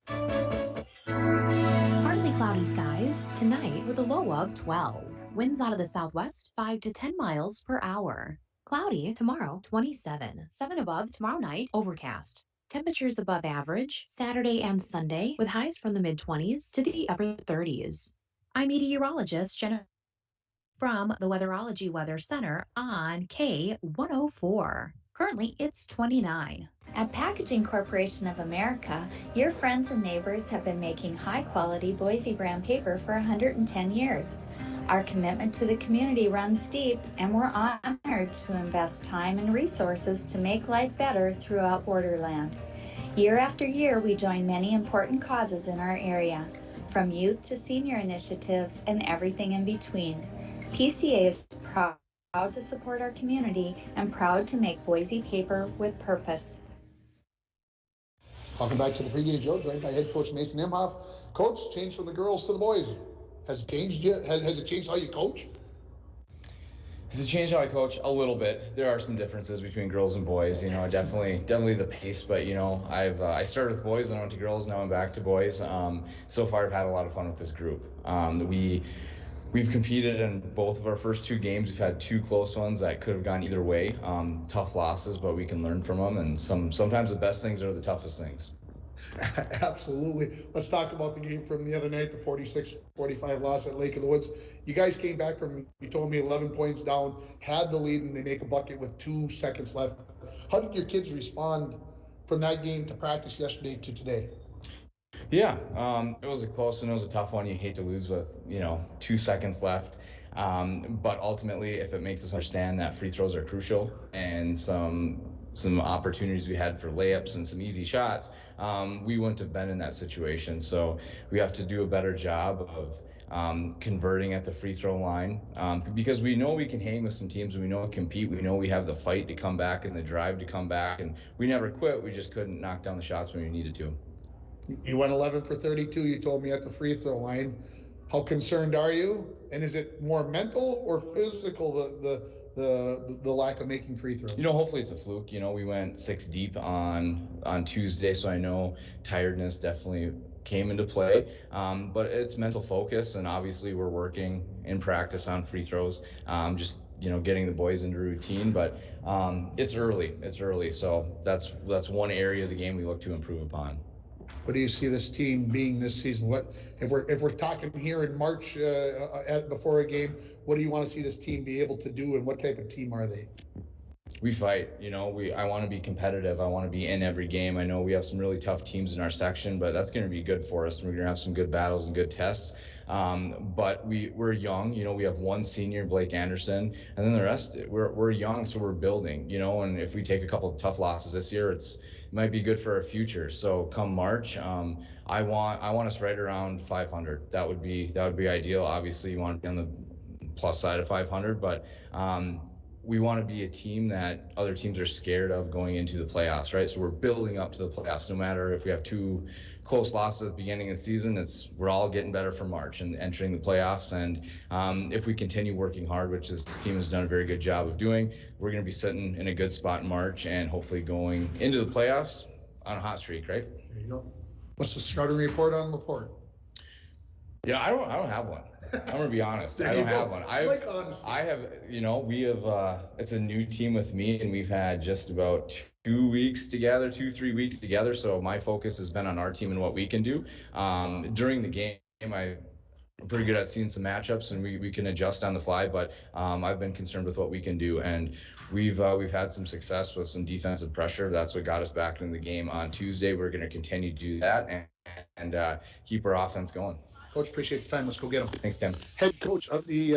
Partly cloudy skies tonight with a low of 12. Winds out of the southwest 5 to 10 miles per hour. Cloudy tomorrow, 27. 7 above tomorrow night, overcast. Temperatures above average Saturday and Sunday with highs from the mid 20s to the upper 30s. I'm meteorologist Jennifer from the Weatherology Weather Center on K104. Currently, it's 29. At Packaging Corporation of America, your friends and neighbors have been making high-quality Boise brand paper for 110 years. Our commitment to the community runs deep, and we're honored to invest time and resources to make life better throughout Borderland. Year after year, we join many important causes in our area, from youth to senior initiatives and everything in between. PCA is proud to support our community and proud to make Boise paper with purpose. Welcome back to the pregame show, joined by head coach Mason Imhoff. Coach, change from the girls to the boys. Has it changed yet? Has it changed how you coach? Has it changed how I coach? A little bit. There are some differences between girls and boys. Definitely the pace. But I started with boys, then I went to girls. Now I'm back to boys. So far, I've had a lot of fun with this group. We've competed in both of our first two games. We've had two close ones that could have gone either way. Tough losses, but we can learn from them. And sometimes the best things are the toughest things. Absolutely. Let's talk about the game from the other night, the 46-45 loss at Lake of the Woods. You guys came back from, you told me, 11 points down, had the lead, and they make a bucket with 2 seconds left. How did your kids respond from that game to practice yesterday to today? Yeah, it was a close and it was a tough one. You hate to lose with 2 seconds left, but ultimately, if it makes us understand that free throws are crucial and some opportunities we had for layups and some easy shots, we wouldn't have been in that situation. So we have to do a better job of converting at the free throw line, because we know we can hang with some teams, we know we compete, we know we have the fight to come back and the drive to come back, and we never quit. We just couldn't knock down the shots when we needed to. You went 11 for 32, you told me, at the free throw line. How concerned are you? And is it more mental or physical, the lack of making free throws? Hopefully it's a fluke. We went 6 deep on Tuesday, so I know tiredness definitely came into play. But it's mental focus, and obviously we're working in practice on free throws. Just getting the boys into routine, but it's early. So that's one area of the game we look to improve upon. What do you see this team being this season? What if we're talking here in March before a game? What do you want to see this team be able to do, and what type of team are they? We fight. I want to be competitive. I want to be in every game. I know we have some really tough teams in our section, but that's going to be good for us. We're going to have some good battles and good tests. But we're young. We have one senior, Blake Anderson, and then the rest, we're young, so we're building. And if we take a couple of tough losses this year, it might be good for our future. So come March, I want us right around 500. That would be ideal. Obviously, you want to be on the plus side of 500, but we want to be a team that other teams are scared of going into the playoffs, right? So we're building up to the playoffs. No matter if we have 2 close losses at the beginning of the season, we're all getting better for March and entering the playoffs. And if we continue working hard, which this team has done a very good job of doing, we're going to be sitting in a good spot in March and hopefully going into the playoffs on a hot streak, right? There you go. What's the scouting report on Laporte? Yeah, I don't have one. I'm gonna be honest. I don't have one. I have, we have. It's a new team with me, and we've had just about 2 weeks together, 2-3 weeks together. So my focus has been on our team and what we can do. During the game, I'm pretty good at seeing some matchups, and we can adjust on the fly. But I've been concerned with what we can do, and we've had some success with some defensive pressure. That's what got us back into the game on Tuesday. We're going to continue to do that and keep our offense going. Coach, appreciate the time. Let's go get him. Thanks, Tim. Head coach of the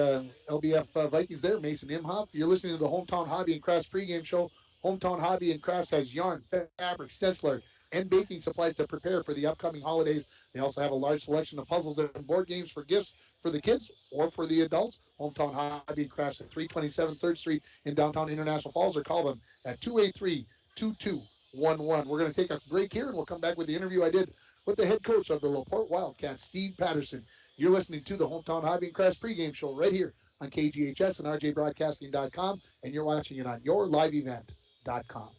LBF Vikings there, Mason Imhoff. You're listening to the Hometown Hobby and Crafts pregame show. Hometown Hobby and Crafts has yarn, fabric, stenciler, and baking supplies to prepare for the upcoming holidays. They also have a large selection of puzzles and board games for gifts for the kids or for the adults. Hometown Hobby and Crafts at 327 3rd Street in downtown International Falls, or call them at 283-2211. We're going to take a break here, and we'll come back with the interview I did with the head coach of the Laporte Wildcats, Steve Patterson. You're listening to the Hometown Hobby and Crafts pregame show right here on KGHS and RJBroadcasting.com, and you're watching it on yourliveevent.com.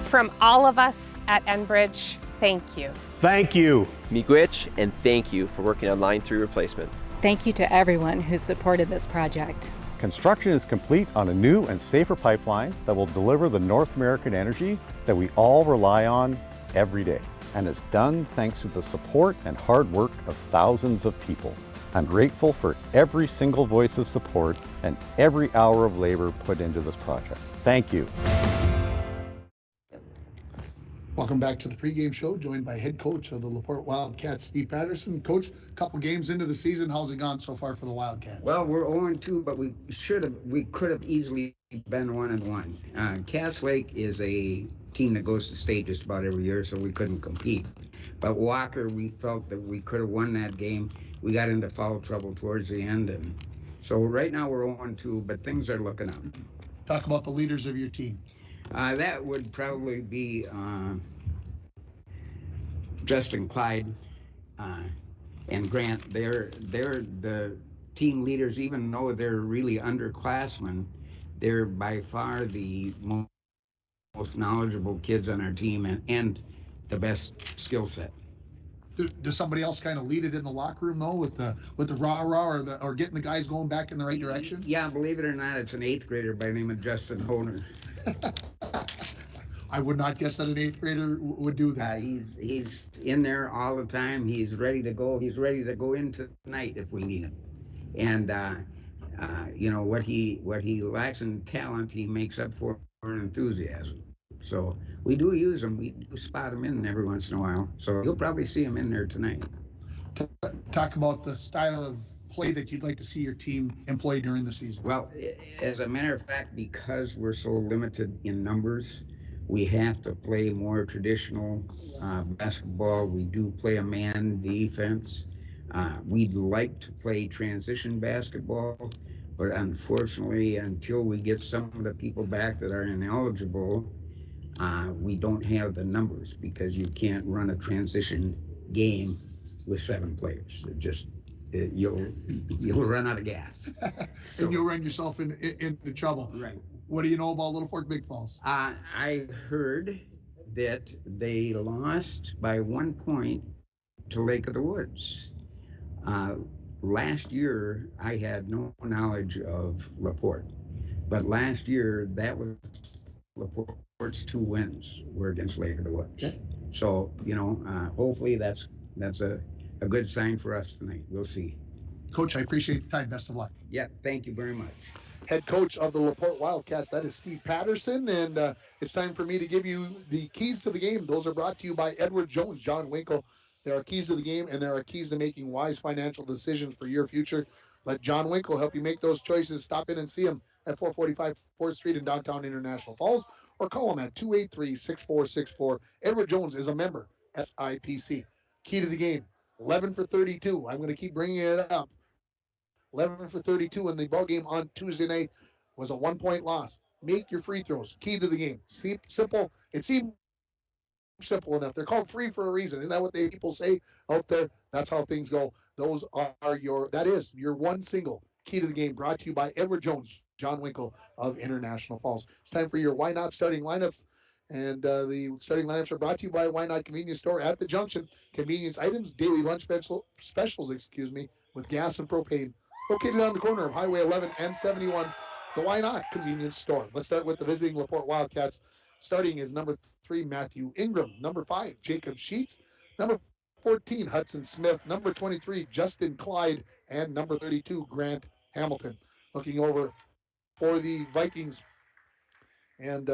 From all of us at Enbridge, Thank you. Thank you. Miigwech, and thank you for working on Line 3 replacement. Thank you to everyone who supported this project. Construction is complete on a new and safer pipeline that will deliver the North American energy that we all rely on every day. And it's done thanks to the support and hard work of thousands of people. I'm grateful for every single voice of support and every hour of labor put into this project. Thank you. Welcome back to the pregame show, joined by head coach of the Laporte Wildcats, Steve Patterson. Coach, a couple games into the season, how's it gone so far for the Wildcats? Well, we're 0-2, but we could have easily been 1-1. Cass Lake is a team that goes to state just about every year, so we couldn't compete. But Walker, we felt that we could have won that game. We got into foul trouble towards the end, and so right now we're 0-2, but things are looking up. Talk about the leaders of your team. That would probably be Justin Clyde and Grant. They're the team leaders, even though they're really underclassmen. They're by far the most knowledgeable kids on our team and the best skill set. Does somebody else kind of lead it in the locker room though, with the rah-rah or getting the guys going back in the right direction? Yeah, believe it or not, it's an 8th grader by the name of Justin Honer. I would not guess that an 8th grader would do that. He's in there all the time. He's ready to go. He's ready to go into tonight if we need him. And you know what he lacks in talent, he makes up for in enthusiasm. So we do use him. We do spot him in every once in a while. So you'll probably see him in there tonight. Talk about the style of play that you'd like to see your team employ during the season. Well, as a matter of fact, because we're so limited in numbers, we have to play more traditional basketball. We do play a man defense. We'd like to play transition basketball, but unfortunately, until we get some of the people back that are ineligible, we don't have the numbers because you can't run a transition game with 7 players. You'll run out of gas. So, and you'll run yourself into trouble. Right. What do you know about Littlefork Big Falls? I heard that they lost by 1 point to Lake of the Woods. Last year, I had no knowledge of Laporte, but last year that was Laporte's 2 wins were against Lake of the Woods. Okay. So hopefully that's a good sign for us tonight. We'll see. Coach, I appreciate the time. Best of luck. Yeah, thank you very much. Head coach of the Laporte Wildcats, that is Steve Patterson, and it's time for me to give you the keys to the game. Those are brought to you by Edward Jones, John Winkle. There are keys to the game, and there are keys to making wise financial decisions for your future. Let John Winkle help you make those choices. Stop in and see him at 445 4th Street in downtown International Falls, or call him at 283-6464. Edward Jones is a member, SIPC. Key to the game, 11 for 32. I'm going to keep bringing it up. 11 for 32 in the ball game on Tuesday night was a 1-point loss. Make your free throws. Key to the game. Simple. It seemed simple enough. They're called free for a reason. Isn't that what people say out there? That's how things go. That is your one single key to the game, brought to you by Edward Jones, John Winkle of International Falls. It's time for your Why Not starting lineups. And the starting lineups are brought to you by Why Not Convenience Store at the Junction. Convenience items, daily lunch specials, with gas and propane. Located on the corner of Highway 11 and 71, the Why Not Convenience Store. Let's start with the visiting Laporte Wildcats. Starting is number 3, Matthew Ingram. Number 5, Jacob Sheets. Number 14, Hudson Smith. Number 23, Justin Clyde. And number 32, Grant Hamilton. Looking over for the Vikings. And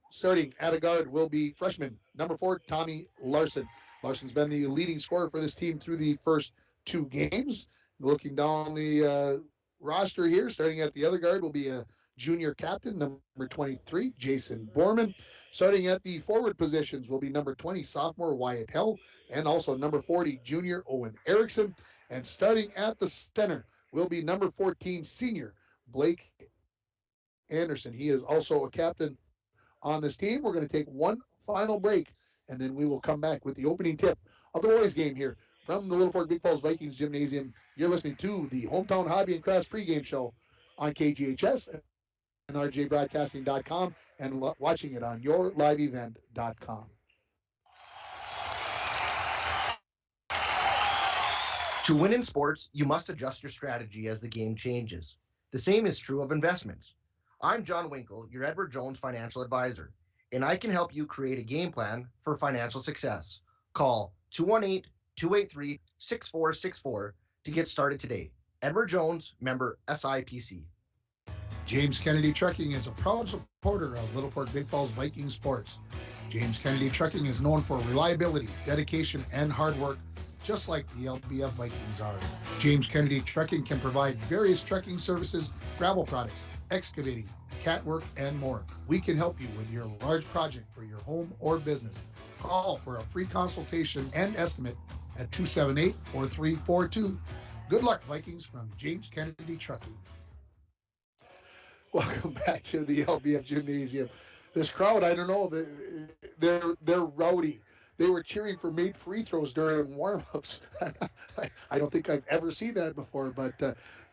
starting at a guard will be freshman, number 4, Tommy Larson. Larson's been the leading scorer for this team through the first 2 games. Looking down the roster here, starting at the other guard will be a junior captain, number 23, Jason Borman. Starting at the forward positions will be number 20, sophomore Wyatt Hell, and also number 40, junior Owen Erickson. And starting at the center will be number 14, senior Blake Anderson. He is also a captain on this team. We're going to take one final break, and then we will come back with the opening tip of the boys game here from the Littlefork Big Falls Vikings Gymnasium. You're listening to the Hometown Hobby and Crafts pregame show on KGHS and RJBroadcasting.com and watching it on yourliveevent.com. To win in sports, you must adjust your strategy as the game changes. The same is true of investments. I'm John Winkle, your Edward Jones financial advisor, and I can help you create a game plan for financial success. Call 218-283-6464 to get started today. Edward Jones, member SIPC. James Kennedy Trucking is a proud supporter of Littlefork Big Falls Viking sports. James Kennedy Trucking is known for reliability, dedication, and hard work, just like the LBF Vikings are. James Kennedy Trucking can provide various trucking services, gravel products, excavating, cat work, and more. We can help you with your large project for your home or business. Call for a free consultation and estimate at 278-4342. Good luck, Vikings, from James Kennedy Trucking. Welcome back to the LBF Gymnasium. This crowd, I don't know, they're rowdy. They were cheering for made free throws during warm-ups. I don't think I've ever seen that before, but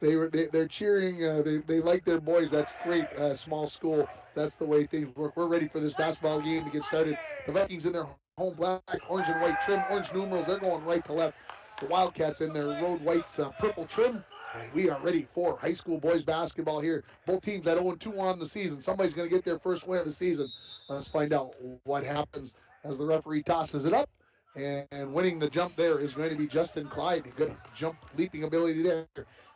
they're cheering. They like their boys. That's great. Small school. That's the way things work. We're ready for this basketball game to get started. The Vikings in their home black, orange and white trim, orange numerals. They're going right to left. The Wildcats in their road whites, purple trim. And we are ready for high school boys basketball here. Both teams at 0-2 on the season. Somebody's going to get their first win of the season. Let's find out what happens as the referee tosses it up. And winning the jump there is going to be Justin Clyde. Good jump leaping ability there.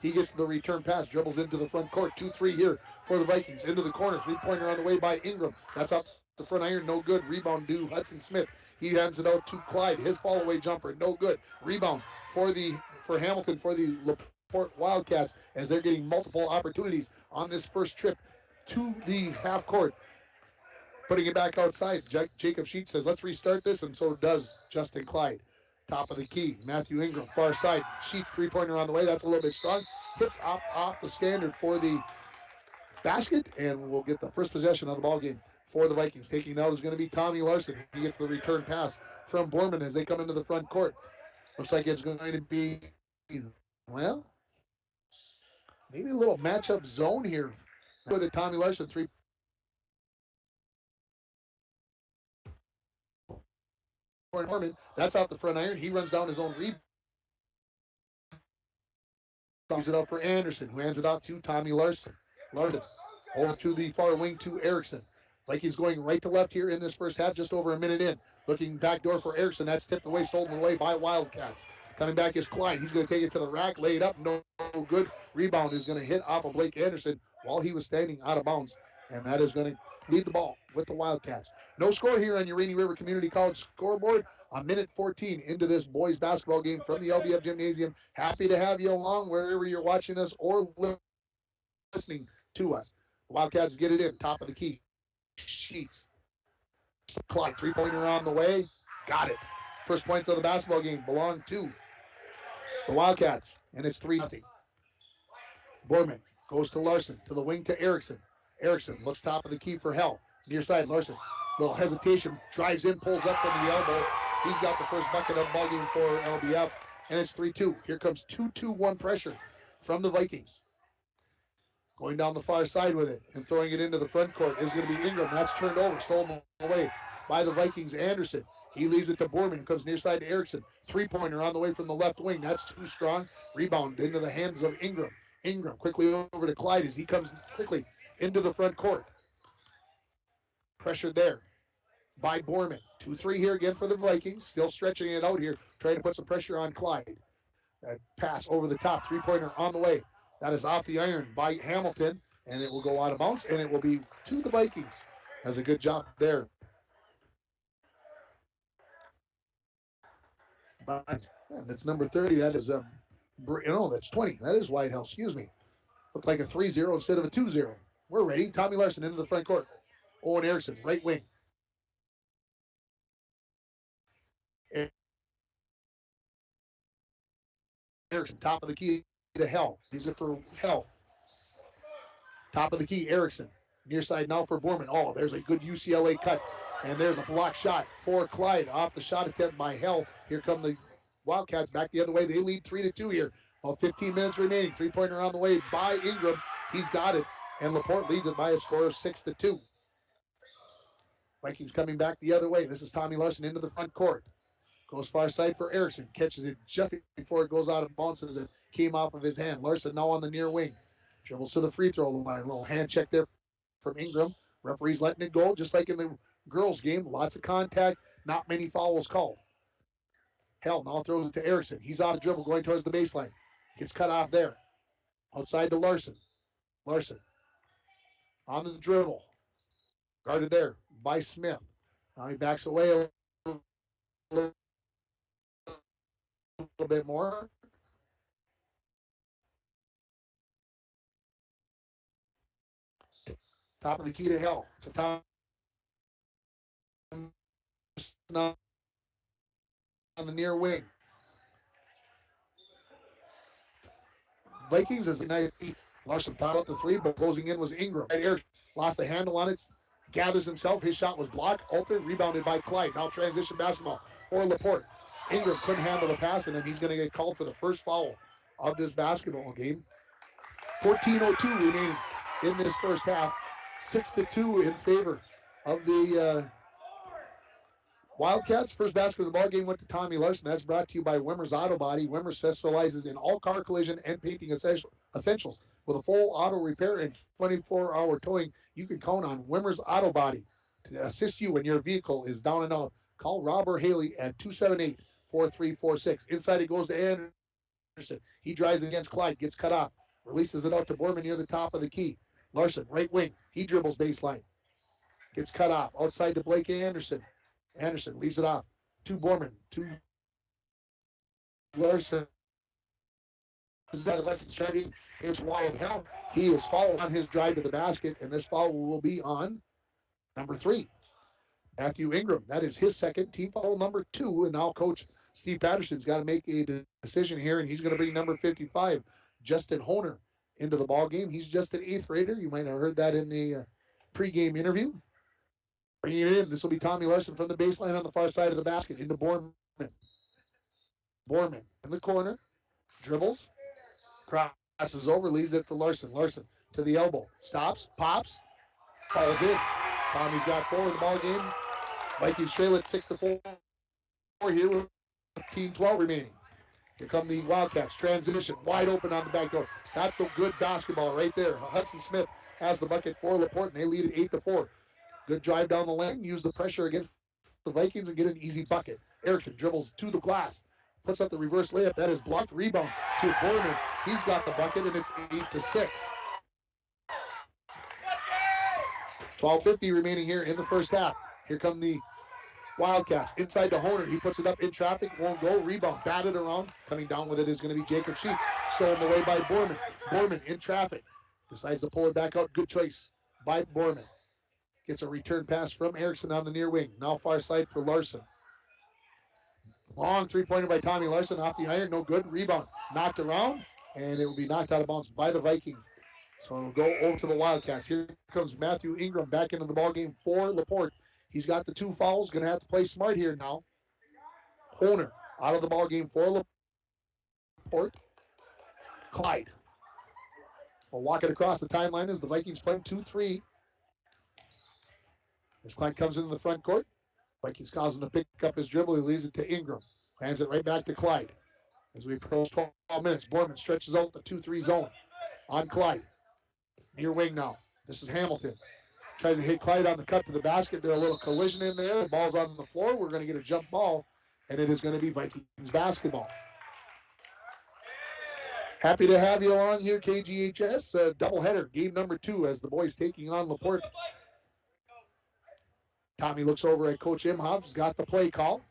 He gets the return pass, dribbles into the front court. 2-3 here for the Vikings. Into the corner. Three-pointer on the way by Ingram. That's up the front iron. No good. Rebound due Hudson Smith. He hands it out to Clyde. His fall-away jumper. No good. Rebound for Hamilton for the Laporte Wildcats as they're getting multiple opportunities on this first trip to the half court. Putting it back outside, Jacob Sheets says, let's restart this, and so does Justin Clyde. Top of the key, Matthew Ingram, far side. Sheets, three-pointer on the way. That's a little bit strong. Hits off the standard for the basket, and we'll get the first possession of the ball game for the Vikings. Taking out is going to be Tommy Larson. He gets the return pass from Borman as they come into the front court. Looks like it's going to be, well, maybe a little matchup zone here with it. Tommy Larson, three. Norman, that's out the front iron. He runs down his own rebound. Gives it up for Anderson, who hands it out to Tommy Larson. Larson over to the far wing to Erickson. Vikings going right to left here in this first half, just over a minute in. Looking back door for Erickson. That's tipped away, stolen away by Wildcats. Coming back is Clyde. He's going to take it to the rack, lay it up. No good. Rebound is going to hit off of Blake Anderson while he was standing out of bounds. And that is going to lead the ball with the Wildcats. No score here on your Rainy River Community College scoreboard. A minute 14 into this boys basketball game from the LBF Gymnasium. Happy to have you along wherever you're watching us or listening to us. The Wildcats get it in. Top of the key. Sheets. Clyde, three-pointer on the way. Got it. First points of the basketball game belong to the Wildcats, and it's 3-0. Borman goes to Larson, to the wing to Erickson. Erickson looks top of the key for Hell. Near side, Larson. Little hesitation, drives in, pulls up from the elbow. He's got the first bucket of the ball game for LBF, and it's 3-2. Here comes 2-2-1 pressure from the Vikings. Going down the far side with it and throwing it into the front court is going to be Ingram. That's turned over, stolen away by the Vikings. Anderson. He leaves it to Borman, comes near side to Erickson. Three-pointer on the way from the left wing. That's too strong. Rebound into the hands of Ingram. Ingram quickly over to Clyde as he comes quickly into the front court. Pressured there by Borman. 2-3 here again for the Vikings. Still stretching it out here, trying to put some pressure on Clyde. That pass over the top. Three-pointer on the way. That is off the iron by Hamilton, and it will go out of bounds, and it will be to the Vikings. Has a good job there. But that's number 30. That is, that's 20. That is Whitehouse. Excuse me. Looked like a 3-0 instead of a 2-0. We're ready. Tommy Larson into the front court. Owen Erickson, right wing. Erickson, top of the key to Hell. These are for Hell. Top of the key, Erickson. Near side now for Borman. Oh, there's a good UCLA cut. And there's a block shot for Clyde off the shot attempt by Hell. Here come the Wildcats back the other way. They lead 3-2 here. About 15 minutes remaining. Three-pointer on the way by Ingram. He's got it. And Laporte leads it by a score of 6-2. Vikings coming back the other way. This is Tommy Larson into the front court. Goes far side for Erickson. Catches it just before it goes out of bounds as it came off of his hand. Larson now on the near wing. Dribbles to the free throw line. A little hand check there from Ingram. Referee's letting it go, just like in the girls' game. Lots of contact, not many fouls called. Hell now throws it to Erickson. He's on the dribble going towards the baseline. Gets cut off there. Outside to Larson. Larson on the dribble. Guarded there by Smith. Now he backs away a little bit more. Top of the key to hell. To top on the near wing. Vikings as a nice beat. Larson thought out the three, but closing in was Ingram. Eric lost the handle on it. Gathers himself. His shot was blocked. Altered. Rebounded by Clyde. Now transition basketball for Laporte. Ingram couldn't handle the pass, and then he's going to get called for the first foul of this basketball game. 14:02 remaining in this first half. 6-2 in favor of the Wildcats. First basket of the ball game went to Tommy Larson. That's brought to you by Wimmer's Auto Body. Wimmer specializes in all car collision and painting essentials. With a full auto repair and 24-hour towing, you can count on Wimmer's Auto Body to assist you when your vehicle is down and out. Call Rob or Haley at 278-4346. Inside it goes to Anderson. He drives against Clyde, gets cut off. Releases it out to Borman near the top of the key. Larson, right wing. He dribbles baseline. Gets cut off. Outside to Blake Anderson. Anderson leaves it off to Borman. To Larson. Is that like starting his wide hell? He is fouled on his drive to the basket, and this foul will be on number 3, Matthew Ingram. That is his second, team foul number 2, and now Coach Steve Patterson's got to make a decision here, and he's going to bring number 55, Justin Honer, into the ball game. He's just an 8th grader. You might have heard that in the pregame interview. Bringing it in, this will be Tommy Larson from the baseline on the far side of the basket into Borman. Borman in the corner, dribbles. Crosses over, leaves it for Larson. Larson to the elbow. Stops, pops, falls in. Tommy's got 4 in the ball game. Vikings trail at 6-4 here with 15-12 remaining. Here come the Wildcats. Transition, wide open on the back door. That's the good basketball right there. Hudson Smith has the bucket for Laporte, and they lead it 8-4. Good drive down the lane. Use the pressure against the Vikings and get an easy bucket. Erickson dribbles to the glass. Puts up the reverse layup. That is blocked. Rebound to Borman. He's got the bucket, and it's 8-6. 12:50 remaining here in the first half. Here come the Wildcats. Inside to Honer. He puts it up in traffic. Won't go. Rebound. Batted around. Coming down with it is going to be Jacob Sheets. Stolen away by Borman. Borman in traffic. Decides to pull it back out. Good choice by Borman. Gets a return pass from Erickson on the near wing. Now far side for Larson. Long three-pointer by Tommy Larson off the iron. No good. Rebound. Knocked around, and it will be knocked out of bounds by the Vikings. So it'll go over to the Wildcats. Here comes Matthew Ingram back into the ballgame for Laporte. He's got the 2 fouls. Going to have to play smart here now. Honer out of the ballgame for Laporte. Clyde will walk it across the timeline as the Vikings play 2-3. As Clyde comes into the front court, Vikings calls him to pick up his dribble. He leaves it to Ingram. Hands it right back to Clyde. As we approach 12 minutes, Borman stretches out the 2-3 zone on Clyde. Near wing now. This is Hamilton. Tries to hit Clyde on the cut to the basket. There's a little collision in there. The ball's on the floor. We're going to get a jump ball, and it is going to be Vikings basketball. Happy to have you along here, KGHS. Doubleheader, game number 2, as the boys taking on Laporte. Tommy looks over at Coach Imhoff. He's got the play call.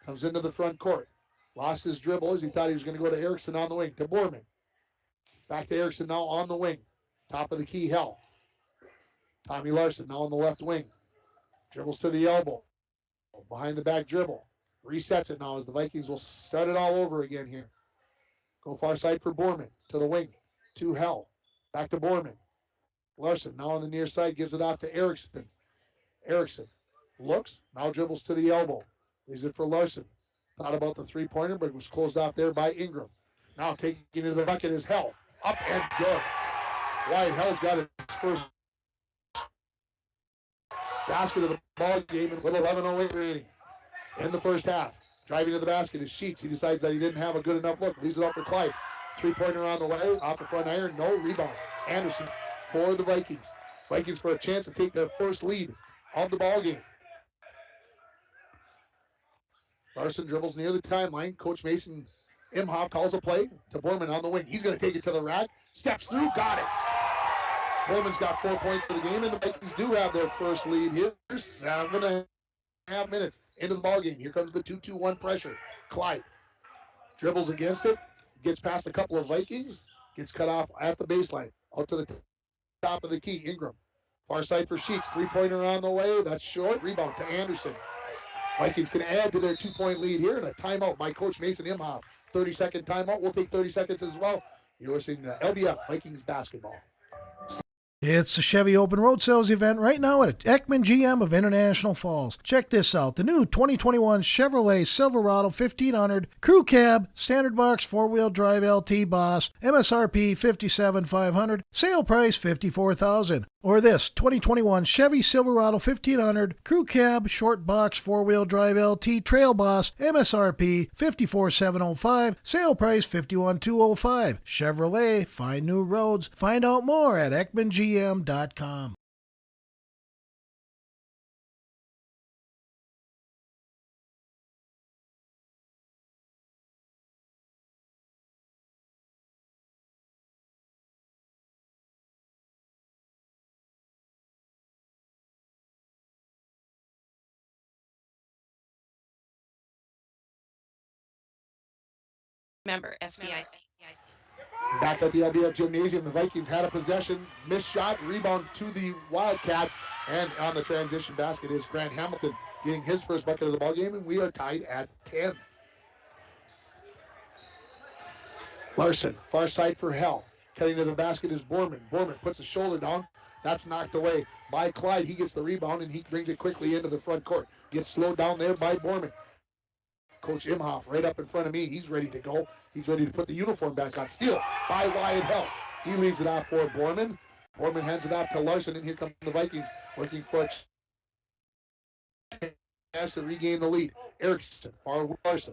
Comes into the front court. Lost his dribble as he thought he was going to go to Erickson on the wing. To Borman. Back to Erickson now on the wing. Top of the key, Hell. Tommy Larson now on the left wing. Dribbles to the elbow. Behind the back dribble. Resets it now as the Vikings will start it all over again here. Go far side for Borman. To the wing. To Hell. Back to Borman. Larson now on the near side gives it off to Erickson. Erickson looks. Now dribbles to the elbow. Leaves it for Larson. Thought about the three-pointer, but it was closed off there by Ingram. Now taking it to the bucket is Hell. Up and good. Wyatt Hell's got his first basket of the ball game with 11:08 remaining in the first half. Driving to the basket is Sheets. He decides that he didn't have a good enough look. Leaves it up for Clyde. Three-pointer on the way. Off the front iron. No rebound. Anderson for the Vikings. Vikings for a chance to take their first lead of the ball game. Larson dribbles near the timeline. Coach Mason Imhoff calls a play to Borman on the wing. He's going to take it to the rack. Steps through. Got it. Borman's got 4 points for the game, and the Vikings do have their first lead here. 7.5 minutes into the ball game. Here comes the 2-2-1 pressure. Clyde dribbles against it. Gets past a couple of Vikings. Gets cut off at the baseline. Out to the top of the key. Ingram. Far side for Sheets. Three-pointer on the way. That's short. Rebound to Anderson. Vikings can add to their 2-point lead here, and a timeout by Coach Mason Imhoff. 30-second timeout. We'll take 30 seconds as well. You're listening to LBF Vikings basketball. It's the Chevy Open Road Sales event right now at Ekman GM of International Falls. Check this out. The new 2021 Chevrolet Silverado 1500 Crew Cab Standard Box 4-wheel drive LT Boss, MSRP $57,500, sale price $54,000. Or this 2021 Chevy Silverado 1500 Crew Cab Short Box 4-wheel drive LT Trail Boss, MSRP $54,705, sale price $51,205. Chevrolet, find new roads. Find out more at EkmanGM.com. Member FDIC. Back at the LBF Gymnasium, the Vikings had a possession, missed shot, rebound to the Wildcats, and on the transition basket is Grant Hamilton getting his first bucket of the ball game, and we are tied at 10. Larson, far side for Hell. Cutting to the basket is Borman. Borman puts his shoulder down. That's knocked away by Clyde. He gets the rebound, and he brings it quickly into the front court. Gets slowed down there by Borman. Coach Imhoff right up in front of me. He's ready to go. He's ready to put the uniform back on. Steal by Wyatt Hell. He leaves it off for Borman. Borman hands it off to Larson, and here come the Vikings looking for a chance to regain the lead. Erickson, far Larson.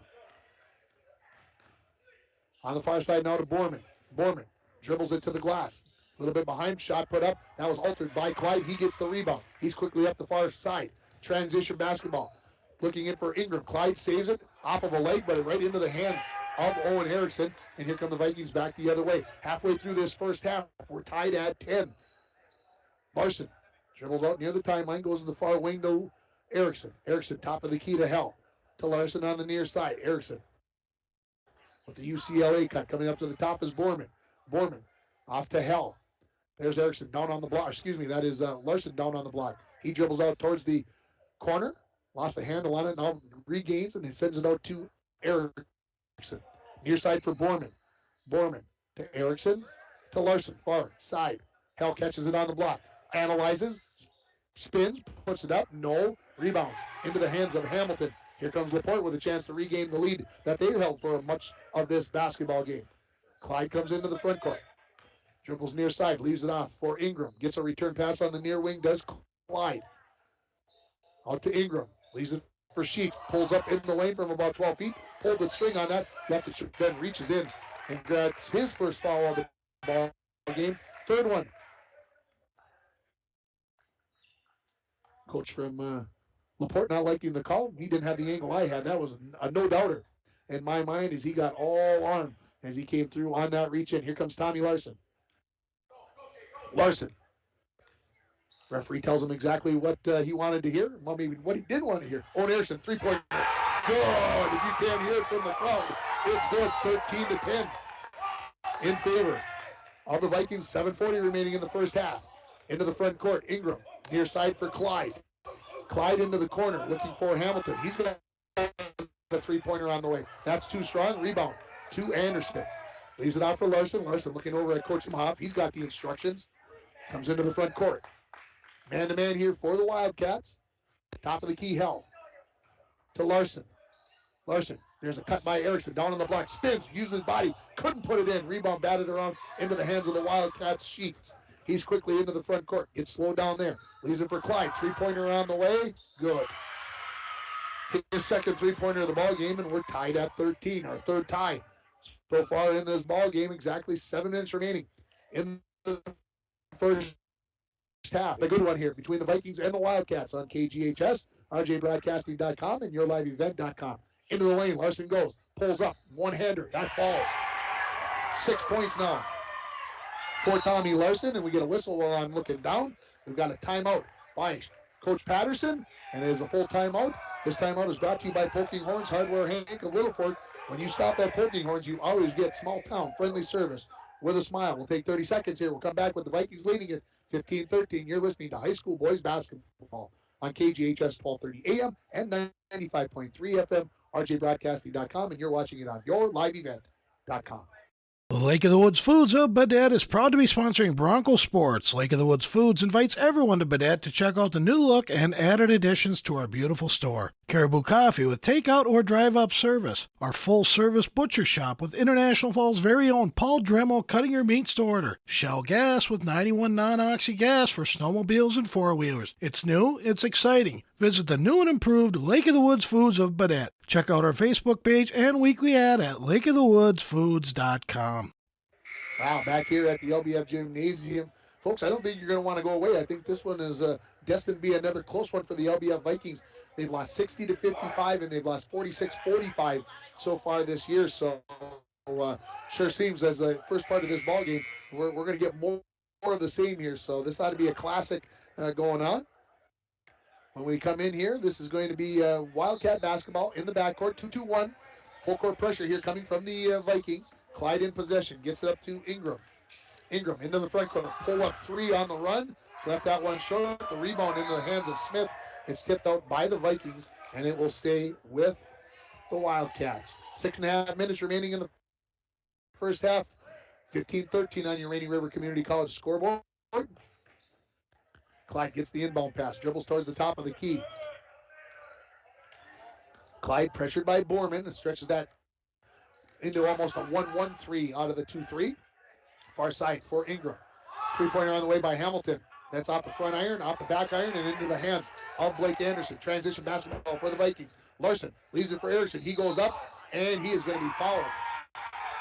On the far side now to Borman. Borman dribbles it to the glass. A little bit behind, shot put up. That was altered by Clyde. He gets the rebound. He's quickly up the far side. Transition basketball. Looking in for Ingram. Clyde saves it off of a leg, but right into the hands of Owen Erickson. And here come the Vikings back the other way. Halfway through this first half, we're tied at 10. Larson dribbles out near the timeline, goes to the far wing to Erickson. Erickson, top of the key to Hell. To Larson on the near side. Erickson with the UCLA cut. Coming up to the top is Borman. Borman off to Hell. There's Erickson down on the block. Excuse me, that is Larson down on the block. He dribbles out towards the corner. Lost the handle on it, now regains, and he sends it out to Erickson. Near side for Borman. Borman to Erickson, to Larson, far side. Hell catches it on the block. Analyzes, spins, puts it up, no. Rebounds into the hands of Hamilton. Here comes Laporte with a chance to regain the lead that they've held for much of this basketball game. Clyde comes into the front court. Dribbles near side, leaves it off for Ingram. Gets a return pass on the near wing, does Clyde. Out to Ingram. Leaves it for Sheets. Pulls up in the lane from about 12 feet. Pulled the string on that. Left it, then reaches in and grabs his first foul of the ball game. Third one. Coach from Laporte not liking the call. He didn't have the angle I had. That was a no-doubter in my mind as he got all on as he came through on that reach in. Here comes Tommy Larson. Larson. Referee tells him exactly what he wanted to hear. Well, maybe what he didn't want to hear. Owen Erickson, three-point. Good. If you can't hear it from the crowd, it's good. 13-10 in favor of the Vikings. 7:40 remaining in the first half. Into the front court. Ingram near side for Clyde. Clyde into the corner looking for Hamilton. He's got a three-pointer on the way. That's too strong. Rebound to Anderson. Leaves it out for Larson. Larson looking over at Coach Imhoff. He's got the instructions. Comes into the front court. Man-to-man here for the Wildcats. Top of the key, Hell. To Larson. Larson, there's a cut by Erickson. Down on the block. Spins, uses his body. Couldn't put it in. Rebound batted around into the hands of the Wildcats' Sheets. He's quickly into the front court. Gets slowed down there. Leaves it for Clyde. Three-pointer on the way. Good. his second three-pointer of the ball game, and we're tied at 13, our third tie so far in this ball game. Exactly 7 minutes remaining in the first half. A good one here between the Vikings and the Wildcats on KGHS, rjbroadcasting.com, and yourliveevent.com. Into the lane, Larson goes, pulls up, one-hander, that falls. 6 points now for Tommy Larson, and we get a whistle while I'm looking down. We've got a timeout by Coach Patterson, and it is a full timeout. This timeout is brought to you by Poking Horns Hardware Hank of Littlefork. When you stop at Poking Horns, you always get small town friendly service with a smile. We'll take 30 seconds here. We'll come back with the Vikings leading it 15-13. You're listening to High School Boys Basketball on KGHS 1230 AM and 95.3 FM, rjbroadcasting.com, and you're watching it on yourliveevent.com. Lake of the Woods Foods of Baudette is proud to be sponsoring Bronco Sports. Lake of the Woods Foods invites everyone to Baudette to check out the new look and added additions to our beautiful store. Caribou Coffee with takeout or drive-up service. Our full-service butcher shop with International Falls' very own Paul Dremel cutting your meats to order. Shell Gas with 91 non-oxy gas for snowmobiles and four-wheelers. It's new, it's exciting. Visit the new and improved Lake of the Woods Foods of Baudette. Check out our Facebook page and weekly ad at lakeofthewoodsfoods.com. Wow, back here at the LBF Gymnasium. Folks, I don't think you're going to want to go away. I think this one is destined to be another close one for the LBF Vikings. They've lost 60-55, and they've lost 46-45 so far this year. So sure seems as the first part of this ball game, we're going to get more of the same here. So this ought to be a classic going on. When we come in here, this is going to be Wildcat basketball in the backcourt, 2-2-1. Full court pressure here coming from the Vikings. Clyde in possession, gets it up to Ingram. Ingram into the front corner, pull up three on the run. Left that one short. The rebound into the hands of Smith. It's tipped out by the Vikings, and it will stay with the Wildcats. 6.5 minutes remaining in the first half. 15-13 on your Rainy River Community College scoreboard. Clyde gets the inbound pass, dribbles towards the top of the key. Clyde pressured by Borman and stretches that into almost a 1-1-3 out of the 2-3. Far side for Ingram. Three-pointer on the way by Hamilton. That's off the front iron, off the back iron, and into the hands of Blake Anderson. Transition basketball for the Vikings. Larson leaves it for Erickson. He goes up, and he is going to be fouled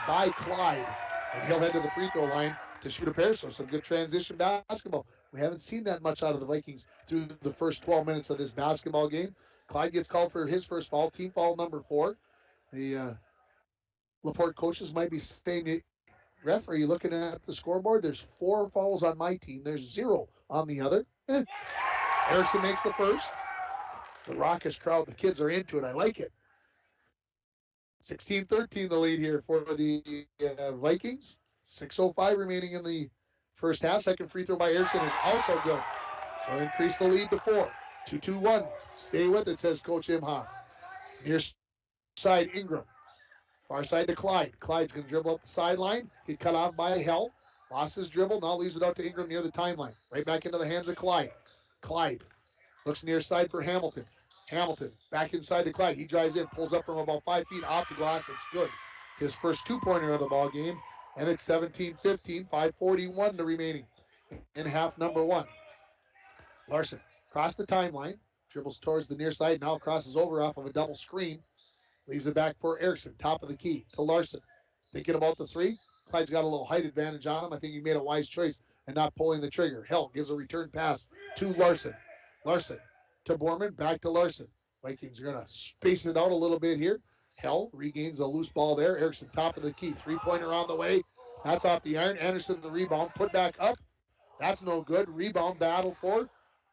by Clyde. And he'll head to the free throw line to shoot a pair. So some good transition basketball. We haven't seen that much out of the Vikings through the first 12 minutes of this basketball game. Clyde gets called for his first foul, team foul number 4. The Laporte coaches might be saying, ref, are you looking at the scoreboard? There's 4 fouls on my team. There's 0 on the other. Erickson makes the first. The raucous crowd, the kids are into it. I like it. 16-13 the lead here for the Vikings. 6:05 remaining in the first half. Second free throw by Erickson is also good. So increase the lead to 4. 2-2-1. Stay with it, says Coach Imhoff. Near side, Ingram. Far side to Clyde. Clyde's going to dribble up the sideline. Get cut off by Hell. Lost his dribble. Now leaves it out to Ingram near the timeline. Right back into the hands of Clyde. Clyde looks near side for Hamilton. Hamilton back inside to Clyde. He drives in, pulls up from about 5 feet off the glass. It's good. His first 2-pointer of the ball game. And it's 17-15, 5:41 the remaining in half number 1. Larson across the timeline. Dribbles towards the near side. Now crosses over off of a double screen. Leaves it back for Erickson. Top of the key to Larson. Thinking about the 3. Clyde's got a little height advantage on him. I think he made a wise choice in not pulling the trigger. Hell gives a return pass to Larson. Larson to Borman. Back to Larson. Vikings are going to space it out a little bit here. Hell regains a loose ball there. Erickson top of the key. 3-pointer on the way. That's off the iron. Anderson the rebound. Put back up. That's no good. Rebound battle for.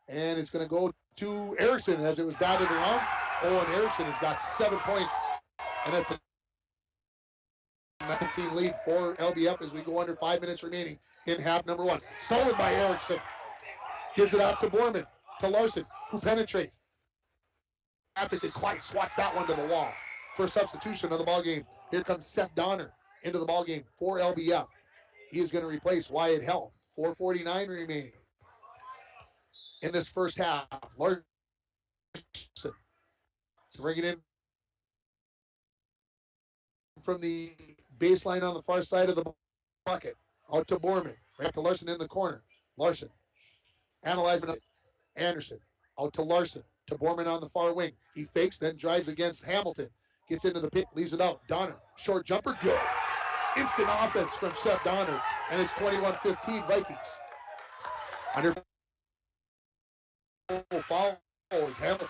And it's going to go to Erickson as it was batted around. Owen Erickson has got 7 points. And that's a 19 lead for LBF as we go under 5 minutes remaining in half number 1. Stolen by Erickson. Gives it out to Borman. To Larson, who penetrates. After Clyde swats that one to the wall. First substitution of the ball game. Here comes Seth Donner into the ball game for LBF. He is going to replace Wyatt Hell. 4:49 remaining in this first half. Larson to bring it in from the baseline on the far side of the bucket. Out to Borman. Right to Larson in the corner. Larson analyzing it. Anderson out to Larson. to Borman on the far wing. He fakes, then drives against Hamilton. Gets into the pick, leaves it out. Donner, short jumper, good. Instant offense from Seth Donner, and it's 21-15 Vikings. Under foul is Hamilton.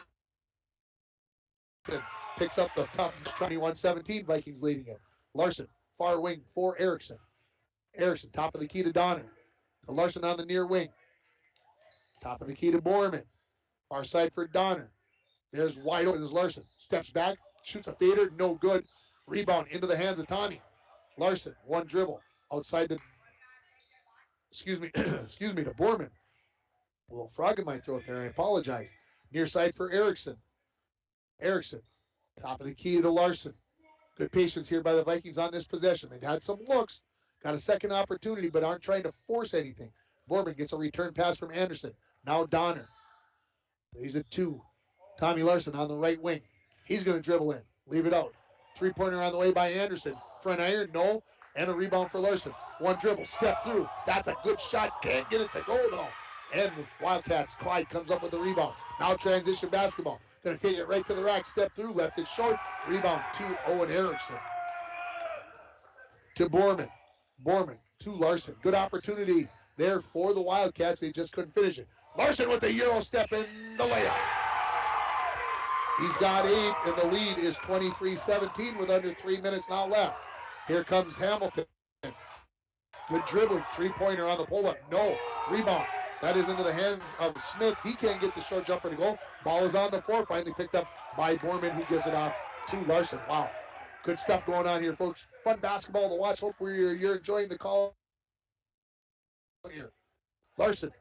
Picks up the tough 21-17 Vikings leading it. Larson, far wing for Erickson. Erickson, top of the key to Donner. To Larson on the near wing. Top of the key to Borman. Far side for Donner. There's wide open as Larson. Steps back, shoots a fader, no good. Rebound into the hands of Tommy. Larson, one dribble. Outside to, to Borman. A little frog in my throat there, I apologize. Near side for Erickson. Erickson, top of the key to Larson. Good patience here by the Vikings on this possession. They've had some looks, got a second opportunity, but aren't trying to force anything. Borman gets a return pass from Anderson. Now Donner. He's at 2. Tommy Larson on the right wing. He's going to dribble in. Leave it out. Three-pointer on the way by Anderson. Front iron, no. And a rebound for Larson. One dribble, step through. That's a good shot. Can't get it to go, though. And the Wildcats, Clyde comes up with the rebound. Now transition basketball. Going to take it right to the rack. Step through, left it short. Rebound to Owen Erickson. To Borman. Borman to Larson. Good opportunity there for the Wildcats. They just couldn't finish it. Larson with the Euro step in the layup. He's got 8, and the lead is 23-17 with under 3 minutes now left. Here comes Hamilton. Good dribbling. Three-pointer on the pull-up. No. Rebound. That is into the hands of Smith. He can't get the short jumper to go. Ball is on the floor. Finally picked up by Borman, who gives it off to Larson. Wow. Good stuff going on here, folks. Fun basketball to watch. Hope you're enjoying the call here. Larson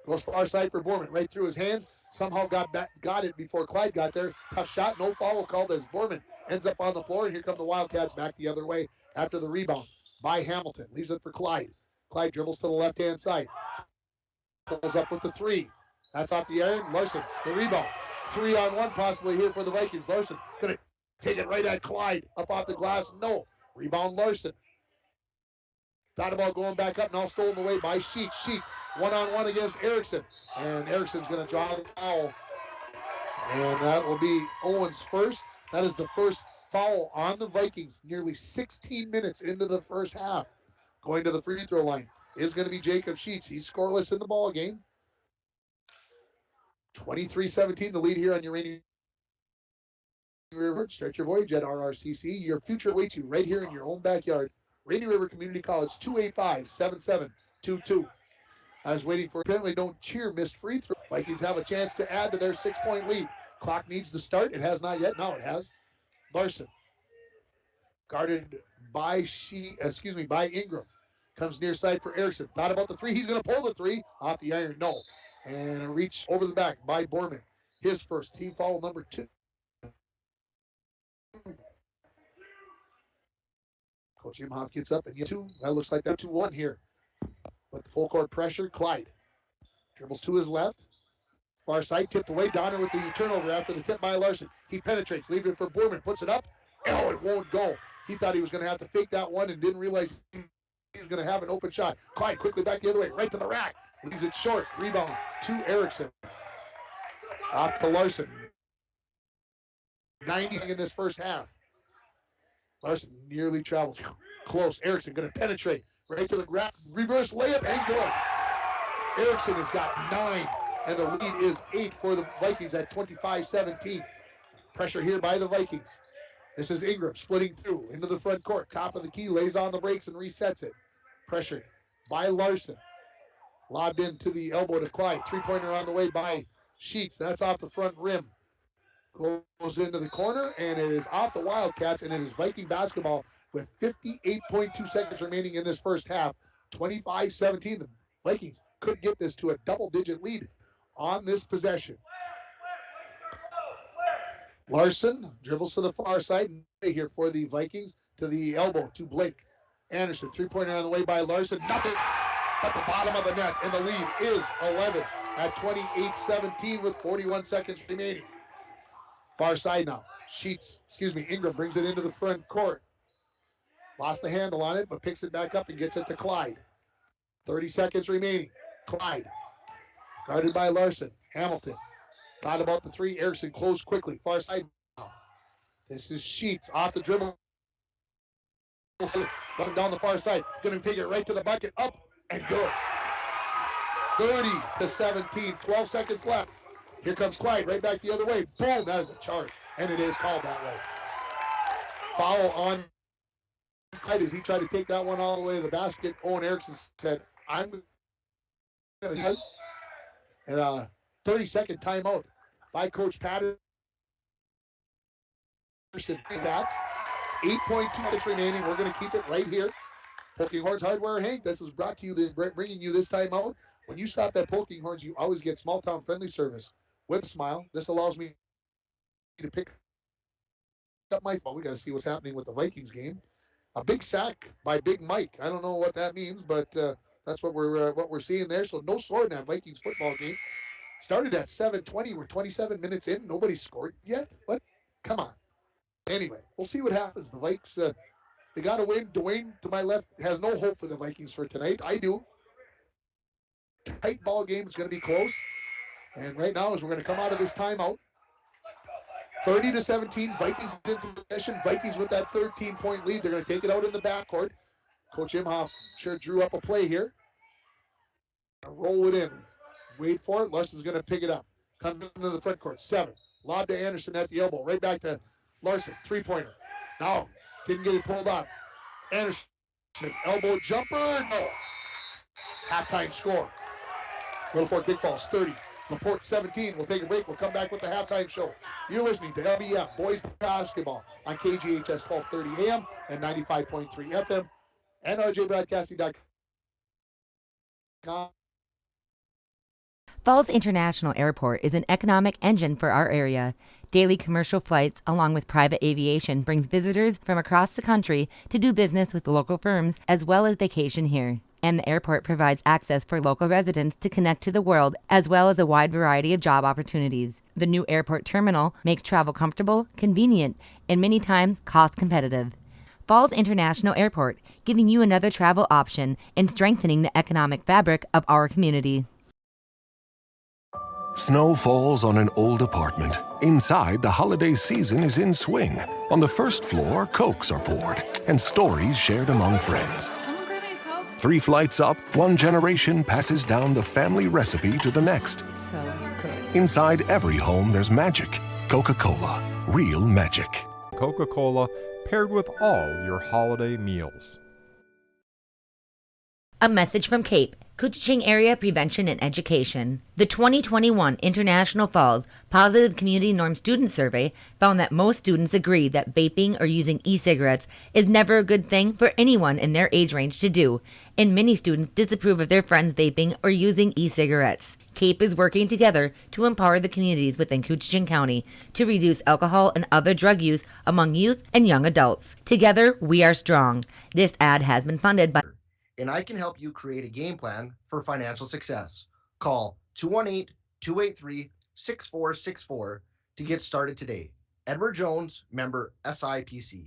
goes far side for Borman. Right through his hands. Somehow got it before Clyde got there. Tough shot. No foul called as Borman ends up on the floor. And here come the Wildcats back the other way after the rebound by Hamilton. Leaves it for Clyde. Clyde dribbles to the left-hand side. Pulls up with the 3. That's off the iron. Larson, the rebound. 3-on-1 possibly here for the Vikings. Larson going to take it right at Clyde. Up off the glass. No. Rebound Larson. Thought about going back up. Now stolen away by Sheets. Sheets 1-on-1 against Erickson. And Erickson's going to draw the foul. And that will be Owen's first. That is the first foul on the Vikings. Nearly 16 minutes into the first half. Going to the free throw line is going to be Jacob Sheets. He's scoreless in the ball game. 23-17, the lead here on your Rainy River. Start your voyage at RRCC. Your future awaits you right here in your own backyard. Rainy River Community College, 285-7722. I was waiting for, apparently don't cheer missed free throw. Vikings have a chance to add to their 6-point lead. Clock needs to start. It has not yet. Now it has. Larson. Guarded by Ingram. Comes near side for Erickson. Thought about the 3. He's going to pull the 3 off the iron. No. And a reach over the back by Borman. His first team foul number 2. Coach Imhoff gets up and gets 2. That looks like that 2-1 here. With the full court pressure, Clyde dribbles to his left. Far side, tipped away. Donner with the turnover after the tip by Larson. He penetrates, leaving it for Borman. Puts it up. Oh, it won't go. He thought he was going to have to fake that one and didn't realize he was going to have an open shot. Clyde quickly back the other way, right to the rack. Leaves it short. Rebound to Erickson. Off to Larson. 90 in this first half. Larson nearly travels close. Erickson going to penetrate right to the ground. Reverse layup and good. Erickson has got 9, and the lead is 8 for the Vikings at 25-17. Pressure here by the Vikings. This is Ingram splitting through into the front court. Top of the key, lays on the brakes and resets it. Pressured by Larson. Lobbed into the elbow to Clyde. Three-pointer on the way by Sheets. That's off the front rim. Goes into the corner, and it is off the Wildcats, and it is Viking basketball with 58.2 seconds remaining in this first half. 25-17. The Vikings could get this to a double-digit lead on this possession. Larson dribbles to the far side here for the Vikings to the elbow to Blake. Anderson, three-pointer on the way by Larson. Nothing at the bottom of the net, and the lead is 11 at 28-17 with 41 seconds remaining. Far side now. Ingram brings it into the front court. Lost the handle on it, but picks it back up and gets it to Clyde. 30 seconds remaining. Clyde. Guarded by Larson. Hamilton. Thought about the three. Erickson closed quickly. Far side. This is Sheets off the dribble. Down the far side. Going to take it right to the bucket. Up and good. 30-17. 12 seconds left. Here comes Clyde right back the other way. Boom. That is a charge. And it is called that way. Foul on Clyde as he tried to take that one all the way to the basket. Owen Erickson said, I'm going to use. And a 30-second timeout by Coach Patterson. That's 8.2 minutes remaining. We're going to keep it right here. Poking Horns Hardware. Hank, this is brought to you, bringing you this timeout. When you stop at Poking Horns, you always get small town friendly service with a smile. This allows me to pick up my phone. We got to see what's happening with the Vikings game. A big sack by Big Mike. I don't know what that means, but that's what we're seeing there. So no score in that Vikings football game. Started at 7:20. We're 27 minutes in. Nobody scored yet. What? Come on. Anyway, we'll see what happens. The Vikes, they got to win. Dwayne, to my left, has no hope for the Vikings for tonight. I do. Tight ball game. It's going to be close. And right now, as we're going to come out of this timeout, 30-17, Vikings in possession. Vikings with that 13-point lead. They're going to take it out in the backcourt. Coach Imhoff sure drew up a play here. Roll it in. Wait for it. Larson's going to pick it up. Comes into the front court. 7. Lob to Anderson at the elbow. Right back to Larson. Three-pointer. Now, didn't get it pulled out. Anderson. Elbow jumper. No. Halftime score. Littlefork Big Falls 30. Laporte 17. We'll take a break. We'll come back with the halftime show. You're listening to LBF Boys Basketball on KGHS 1230 AM and 95.3 FM and RJBroadcasting.com. Falls International Airport is an economic engine for our area. Daily commercial flights, along with private aviation, brings visitors from across the country to do business with local firms as well as vacation here. And the airport provides access for local residents to connect to the world as well as a wide variety of job opportunities. The new airport terminal makes travel comfortable, convenient, and many times cost competitive. Falls International Airport, giving you another travel option and strengthening the economic fabric of our community. Snow falls on an old apartment. Inside, the holiday season is in swing. On the first floor, Cokes are poured and stories shared among friends. 3 flights up, one generation passes down the family recipe to the next. So good. Inside every home, there's magic. Coca-Cola, real magic. Coca-Cola, paired with all your holiday meals. A message from CAPE, Couchiching Area Prevention and Education. The 2021 International Falls Positive Community Norm Student Survey found that most students agree that vaping or using e-cigarettes is never a good thing for anyone in their age range to do, and many students disapprove of their friends vaping or using e-cigarettes. CAPE is working together to empower the communities within Couchiching County to reduce alcohol and other drug use among youth and young adults. Together, we are strong. This ad has been funded by... And I can help you create a game plan for financial success. Call 218-283-6464 to get started today. Edward Jones, member SIPC.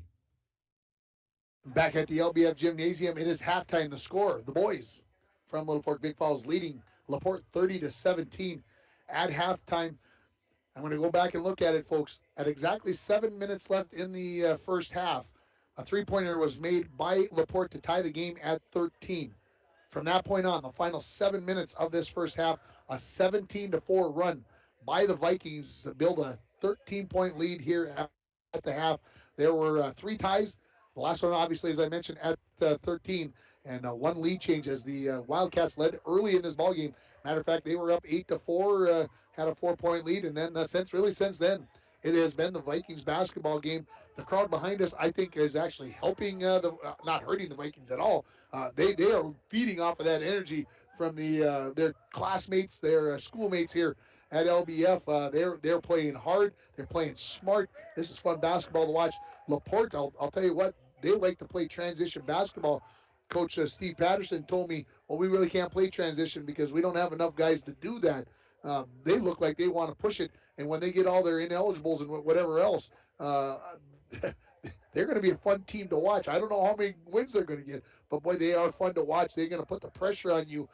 Back at the LBF Gymnasium, it is halftime. The score, the boys from Littlefork Big Falls leading Laporte 30-17 at halftime. I'm going to go back and look at it, folks. At exactly 7 minutes left in the first half, a three-pointer was made by Laporte to tie the game at 13. From that point on, the final 7 minutes of this first half, a 17-4 run by the Vikings to build a 13-point lead here at the half. There were 3 ties. The last one, obviously, as I mentioned, at 13, and one lead change as the Wildcats led early in this ballgame. Matter of fact, they were up 8-4, had a 4-point lead, and then since then, it has been the Vikings basketball game. The crowd behind us, I think, is actually helping, not hurting the Vikings at all. They are feeding off of that energy from their classmates, their schoolmates here at LBF. They're playing hard. They're playing smart. This is fun basketball to watch. Laporte, I'll tell you what, they like to play transition basketball. Coach Steve Patterson told me, well, we really can't play transition because we don't have enough guys to do that. They look like they want to push it, and when they get all their ineligibles and whatever else, they're going to be a fun team to watch. I don't know how many wins they're going to get, but boy, they are fun to watch. They're going to put the pressure on you.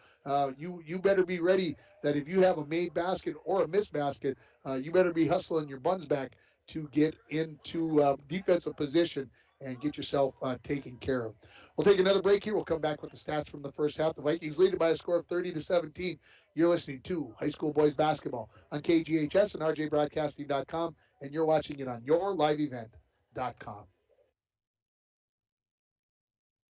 You better be ready that if you have a made basket or a missed basket, you better be hustling your buns back to get into defensive position and get yourself taken care of. We'll take another break here. We'll come back with the stats from the first half. The Vikings lead it by a score of 30-17. You're listening to High School Boys Basketball on KGHS and RJBroadcasting.com, and you're watching it on yourliveevent.com.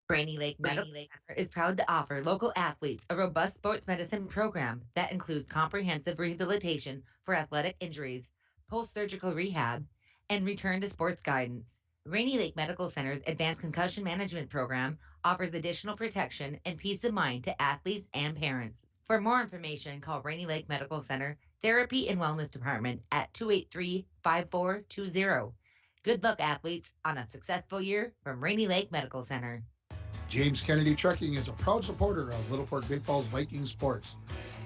Rainy Lake Medical Center is proud to offer local athletes a robust sports medicine program that includes comprehensive rehabilitation for athletic injuries, post-surgical rehab, and return to sports guidance. Rainy Lake Medical Center's Advanced Concussion Management Program offers additional protection and peace of mind to athletes and parents. For more information, call Rainy Lake Medical Center Therapy and Wellness Department at 283-5420. Good luck, athletes, on a successful year from Rainy Lake Medical Center. James Kennedy Trucking is a proud supporter of Littlefork Big Falls Viking sports.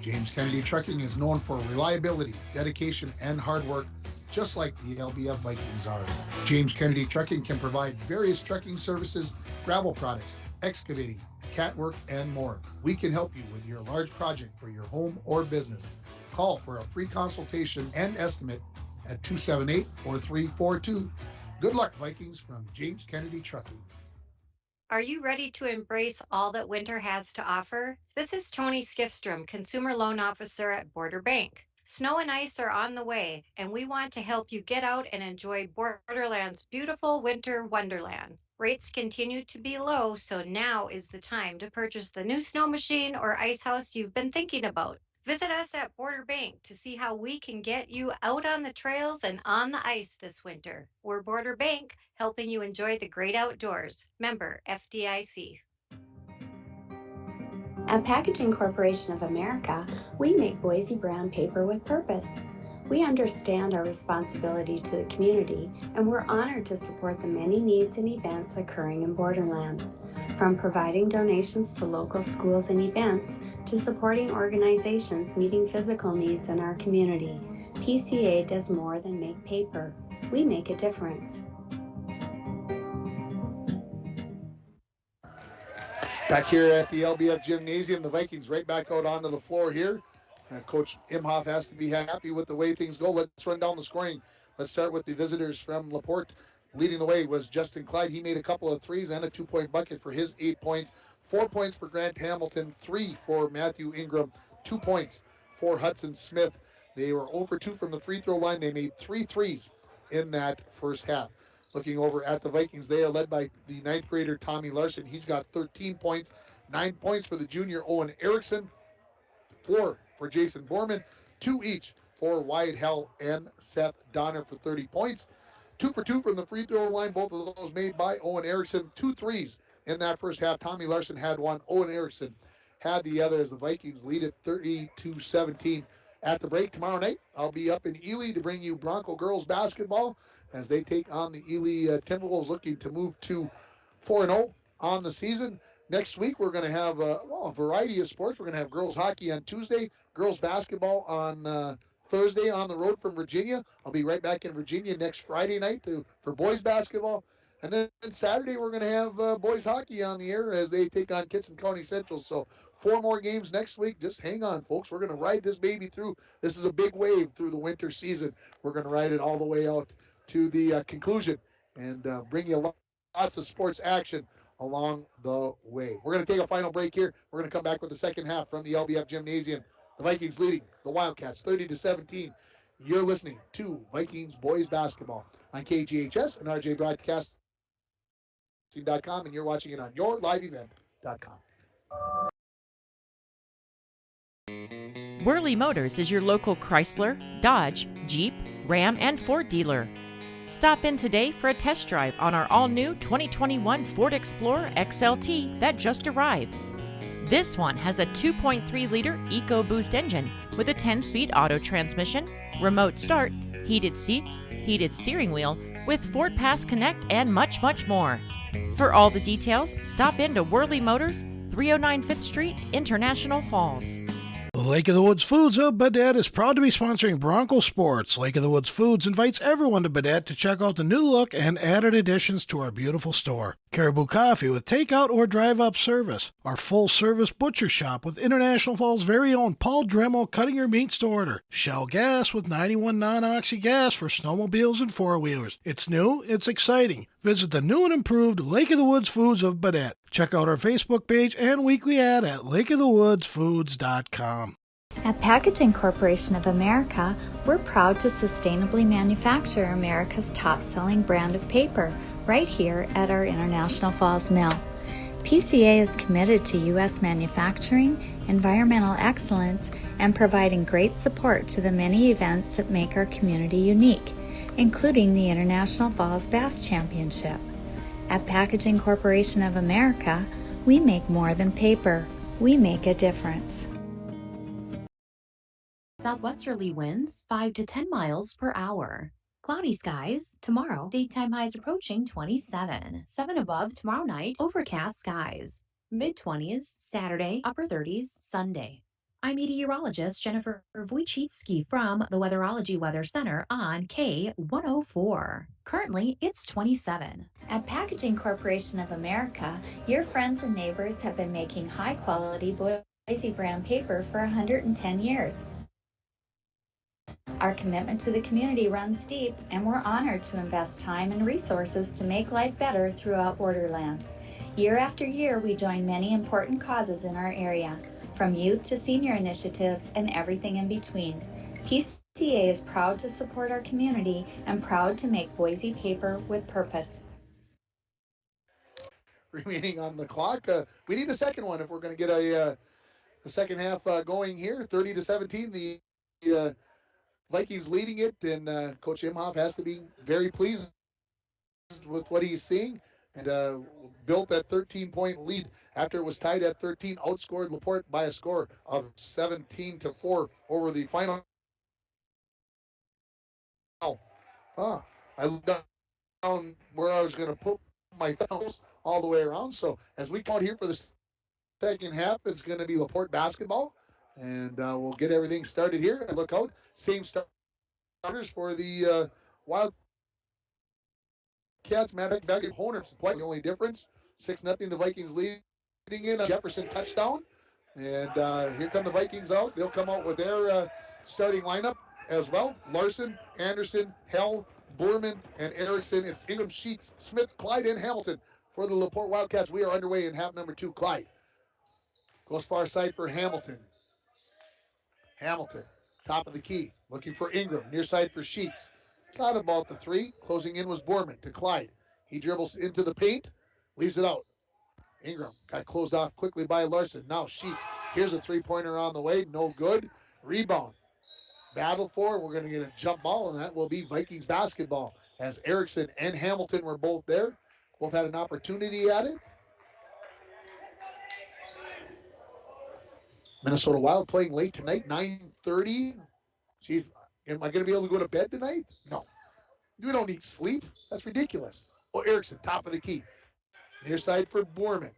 James Kennedy Trucking is known for reliability, dedication, and hard work, just like the LBF Vikings are. James Kennedy Trucking can provide various trucking services, gravel products, excavating, cat work, and more. We can help you with your large project for your home or business. Call for a free consultation and estimate at 278-4342. Good luck, Vikings, from James Kennedy Trucking. Are you ready to embrace all that winter has to offer? This is Tony Skifstrom, Consumer Loan Officer at Border Bank. Snow and ice are on the way, and we want to help you get out and enjoy Borderland's beautiful winter wonderland. Rates continue to be low, so now is the time to purchase the new snow machine or ice house you've been thinking about. Visit us at Border Bank to see how we can get you out on the trails and on the ice this winter. We're Border Bank, helping you enjoy the great outdoors. Member FDIC. At Packaging Corporation of America, we make Boise brown paper with purpose. We understand our responsibility to the community, and we're honored to support the many needs and events occurring in Borderland. From providing donations to local schools and events, to supporting organizations meeting physical needs in our community, PCA does more than make paper. We make a difference. Back here at the LBF Gymnasium, the Vikings right back out onto the floor here. Coach Imhoff has to be happy with the way things go. Let's run down the scoring. Let's start with the visitors from Laporte. Leading the way was Justin Clyde. He made a couple of threes and a 2-point bucket for his 8 points. 4 points for Grant Hamilton, 3 for Matthew Ingram, 2 points for Hudson Smith. They were 0 for 2 from the free throw line. They made 3 threes in that first half. Looking over at the Vikings, they are led by the 9th grader Tommy Larson. He's got 13 points, 9 points for the junior Owen Erickson, 4 for Jason Borman, 2 each for Wyatt Hell and Seth Donner for 30 points. 2 for 2 from the free throw line, both of those made by Owen Erickson. 2 threes in that first half. Tommy Larson had 1. Owen Erickson had the other as the Vikings lead it 30-17. At the break tomorrow night, I'll be up in Ely to bring you Bronco girls basketball as they take on the Ely Timberwolves, looking to move to 4-0 on the season. Next week, we're going to have a variety of sports. We're going to have girls hockey on Tuesday, girls basketball on Thursday on the road from Virginia. I'll be right back in Virginia next Friday night for boys basketball. And then Saturday, we're going to have boys hockey on the air as they take on Kitson County Central. So 4 more games next week. Just hang on, folks. We're going to ride this baby through. This is a big wave through the winter season. We're going to ride it all the way out to the conclusion and bring you lots of sports action along the way. We're going to take a final break here. We're going to come back with the second half from the LBF Gymnasium. The Vikings leading the Wildcats 30-17. You're listening to Vikings boys basketball on KGHS and RJBroadcasting.com, and you're watching it on yourliveevent.com. Worley Motors is your local Chrysler, Dodge, Jeep, Ram, and Ford dealer. Stop in today for a test drive on our all-new 2021 Ford Explorer XLT that just arrived. This one has a 2.3-liter EcoBoost engine with a 10-speed auto transmission, remote start, heated seats, heated steering wheel, with Ford Pass Connect, and much, much more. For all the details, stop in to Worley Motors, 309 5th Street, International Falls. Lake of the Woods Foods of Baudette is proud to be sponsoring Bronco Sports. Lake of the Woods Foods invites everyone to Baudette to check out the new look and added additions to our beautiful store. Caribou Coffee with takeout or drive-up service. Our full-service butcher shop with International Falls' very own Paul Dremel cutting your meats to order. Shell Gas with 91 non-oxy gas for snowmobiles and four-wheelers. It's new, it's exciting. Visit the new and improved Lake of the Woods Foods of Baudette. Check out our Facebook page and weekly ad at lakeofthewoodsfoods.com. At Packaging Corporation of America, we're proud to sustainably manufacture America's top-selling brand of paper right here at our International Falls mill. PCA is committed to U.S. manufacturing, environmental excellence, and providing great support to the many events that make our community unique, including the International Falls Bass Championship. At Packaging Corporation of America, we make more than paper. We make a difference. Southwesterly winds 5 to 10 miles per hour. Cloudy skies tomorrow. Daytime highs approaching 27. 7 above tomorrow night. Overcast skies. Mid-20s Saturday. Upper 30s Sunday. I'm meteorologist Jennifer Wojcicki from the Weatherology Weather Center on K104. Currently, it's 27. At Packaging Corporation of America, your friends and neighbors have been making high-quality Boise brand paper for 110 years. Our commitment to the community runs deep, and we're honored to invest time and resources to make life better throughout Borderland. Year after year, we join many important causes in our area, from youth to senior initiatives and everything in between. PCA is proud to support our community and proud to make Boise paper with purpose. Remaining on the clock, we need a second one if we're going to get a second half going here. 30-17, the Vikings leading it, and Coach Imhoff has to be very pleased with what he's seeing, and built that 13-point lead after it was tied at 13, outscored Laporte by a score of 17-4 over the final. I looked down where I was going to put my thumbs all the way around, so as we come out here for the second half, it's going to be Laporte basketball. And we'll get everything started here. And look out, same starters for the Wildcats. Matt Beck, Honors. Quite the only difference. 6-0, the Vikings leading in. Jefferson touchdown. And here come the Vikings out. They'll come out with their starting lineup as well. Larson, Anderson, Hell, Borman, and Erickson. It's Ingram, Sheets, Smith, Clyde, and Hamilton for the Laporte Wildcats. We are underway in half number 2. Clyde goes far side for Hamilton. Hamilton, top of the key, looking for Ingram, near side for Sheets. Got about the 3. Closing in was Borman to Clyde. He dribbles into the paint, leaves it out. Ingram got closed off quickly by Larson. Now Sheets. Here's a 3-pointer on the way. No good. Rebound. Battle for. We're going to get a jump ball, and that will be Vikings basketball. As Erickson and Hamilton were both there. Both had an opportunity at it. Minnesota Wild playing late tonight, 9:30. Jeez, am I going to be able to go to bed tonight? No. We don't need sleep. That's ridiculous. Oh, Erickson, top of the key. Near side for Borman.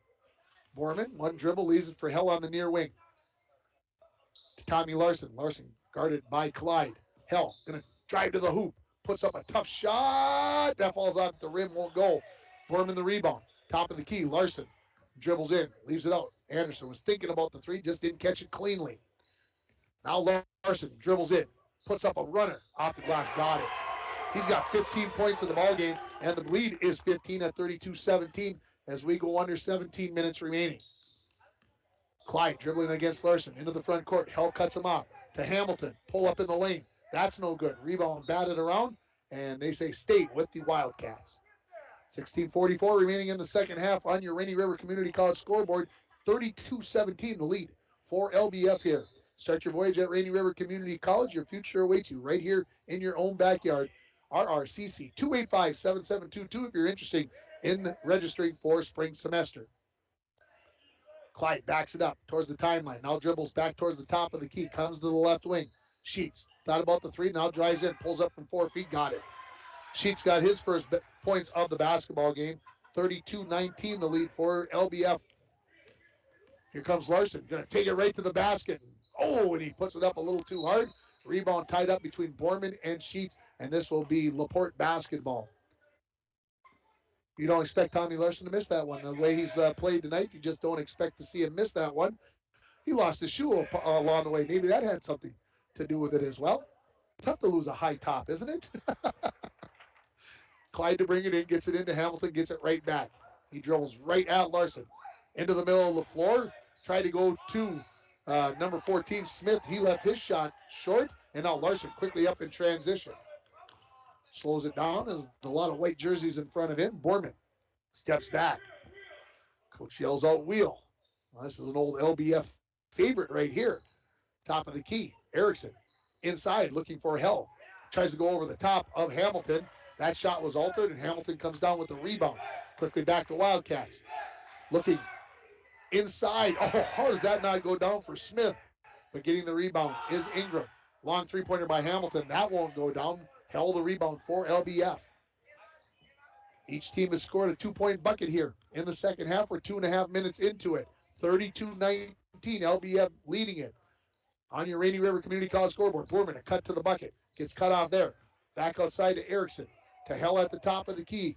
Borman, one dribble, leaves it for Hell on the near wing. To Tommy Larson. Larson guarded by Clyde. Hell, going to drive to the hoop. Puts up a tough shot. That falls off the rim, won't go. Borman the rebound. Top of the key, Larson. Dribbles in, leaves it out. Anderson was thinking about the 3, just didn't catch it cleanly. Now Larson dribbles in, puts up a runner off the glass, got it. He's got 15 points in the ball game, and the lead is 15 at 32-17 as we go under 17 minutes remaining. Clyde dribbling against Larson into the front court. Hell cuts him off to Hamilton. Pull up in the lane. That's no good. Rebound batted around, and they say stay with the Wildcats. 16:44 remaining in the second half on your Rainy River Community College scoreboard. 32-17 the lead for LBF here. Start your voyage at Rainy River Community College. Your future awaits you right here in your own backyard. RRCC 285-7722 if you're interested in registering for spring semester. Clyde backs it up towards the timeline. Now dribbles back towards the top of the key. Comes to the left wing. Sheets thought about the 3. Now drives in. Pulls up from 4 feet. Got it. Sheets got his first points of the basketball game. 32-19 the lead for LBF. Here comes Larson. Going to take it right to the basket. Oh, and he puts it up a little too hard. Rebound tied up between Borman and Sheets, and this will be Laporte basketball. You don't expect Tommy Larson to miss that one. The way he's played tonight, you just don't expect to see him miss that one. He lost his shoe along the way. Maybe that had something to do with it as well. Tough to lose a high top, isn't it? Clyde to bring it in, gets it into Hamilton, gets it right back. He dribbles right at Larson. Into the middle of the floor. Tried to go to number 14, Smith. He left his shot short, and now Larson quickly up in transition. Slows it down. There's a lot of white jerseys in front of him. Borman steps back. Coach yells out wheel. Well, this is an old LBF favorite right here. Top of the key. Erickson inside looking for Hell. Tries to go over the top of Hamilton. That shot was altered, and Hamilton comes down with the rebound. Quickly back to Wildcats. Looking inside. Oh, how does that not go down for Smith? But getting the rebound is Ingram. Long three-pointer by Hamilton. That won't go down. Held the rebound for LBF. Each team has scored a 2-point bucket here in the second half. We're 2.5 minutes into it. 32-19, LBF leading it. On your Rainy River Community College scoreboard, Borman, a cut to the bucket. Gets cut off there. Back outside to Erickson. To Hell at the top of the key.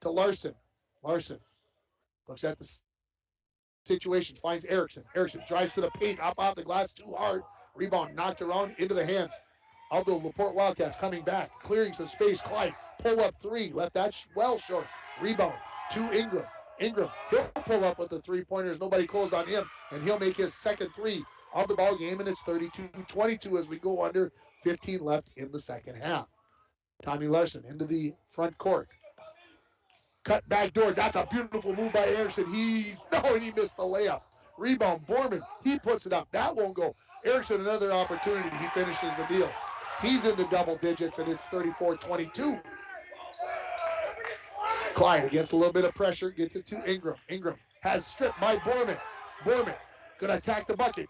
To Larson. Larson looks at the situation. Finds Erickson. Erickson drives to the paint. Up off the glass too hard. Rebound knocked around into the hands of the Laporte Wildcats. Coming back. Clearing some space. Clyde. Pull up three. Left that well short. Rebound to Ingram. Ingram. He'll pull up with the three-pointers. Nobody closed on him. And he'll make his second three of the ball game. And it's 32-22 as we go under 15 left in the second half. Tommy Larson into the front court. Cut back door. That's a beautiful move by Erickson. He missed the layup. Rebound, Borman. He puts it up. That won't go. Erickson, another opportunity. He finishes the deal. He's into double digits, and it's 34-22. Clyde against a little bit of pressure. Gets it to Ingram. Ingram has stripped by Borman. Borman going to attack the bucket.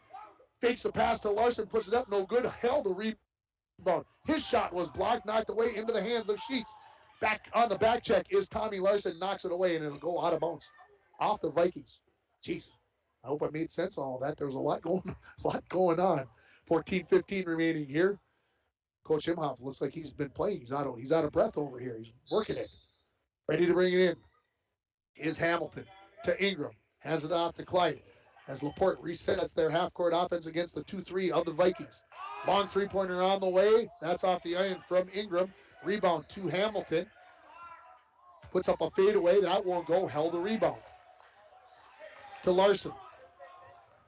Fakes the pass to Larson. Puts it up. No good. Held the rebound. His shot was blocked, knocked away into the hands of Sheets. Back on the back check is Tommy Larson, knocks it away, and it'll go out of bounds. Off the Vikings. Jeez, I hope I made sense of all that. There's a lot going on. 14-15 remaining here. Coach Imhoff looks like he's been playing. He's out of breath over here. He's working it. Ready to bring it in is Hamilton to Ingram. Has it off to Clyde as Laporte resets their half-court offense against the 2-3 of the Vikings. Long three-pointer on the way. That's off the iron from Ingram. Rebound to Hamilton. Puts up a fadeaway. That won't go. Held the rebound. To Larson.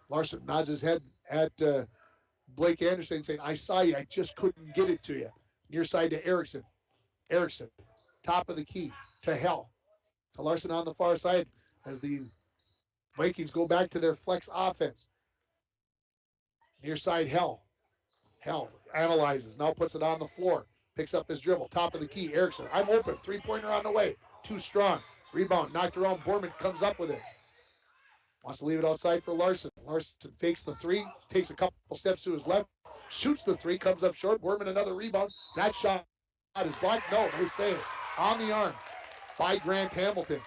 Larson nods his head at Blake Anderson saying, I saw you. I just couldn't get it to you. Near side to Erickson. Erickson. Top of the key to Hell. To Larson on the far side as the Vikings go back to their flex offense. Near side Hell. Hell analyzes. Now puts it on the floor. Picks up his dribble. Top of the key. Erickson. I'm open. Three-pointer on the way. Too strong. Rebound. Knocked around. Borman comes up with it. Wants to leave it outside for Larson. Larson fakes the three. Takes a couple steps to his left. Shoots the three. Comes up short. Borman another rebound. That shot is blocked. No, they say it. On the arm by Grant Hamilton.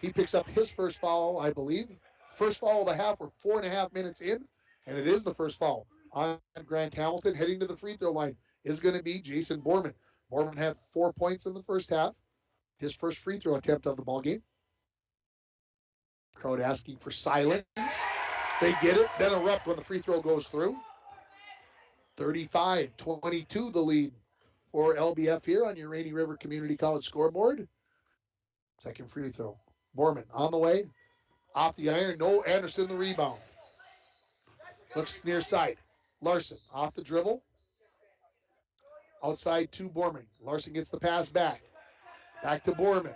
He picks up his first foul, I believe. First foul of the half. We're 4.5 minutes in. And it is the first foul on Grant Hamilton. Heading to the free throw line is going to be Jason Borman. Borman had 4 points in the first half. His first free throw attempt of the ball game. Crowd asking for silence. They get it, then erupt when the free throw goes through. 35-22 the lead for LBF here on your Rainy River Community College scoreboard. Second free throw. Borman on the way. Off the iron. No, Anderson the rebound. Looks near side. Larson off the dribble. Outside to Borman. Larson gets the pass back. Back to Borman.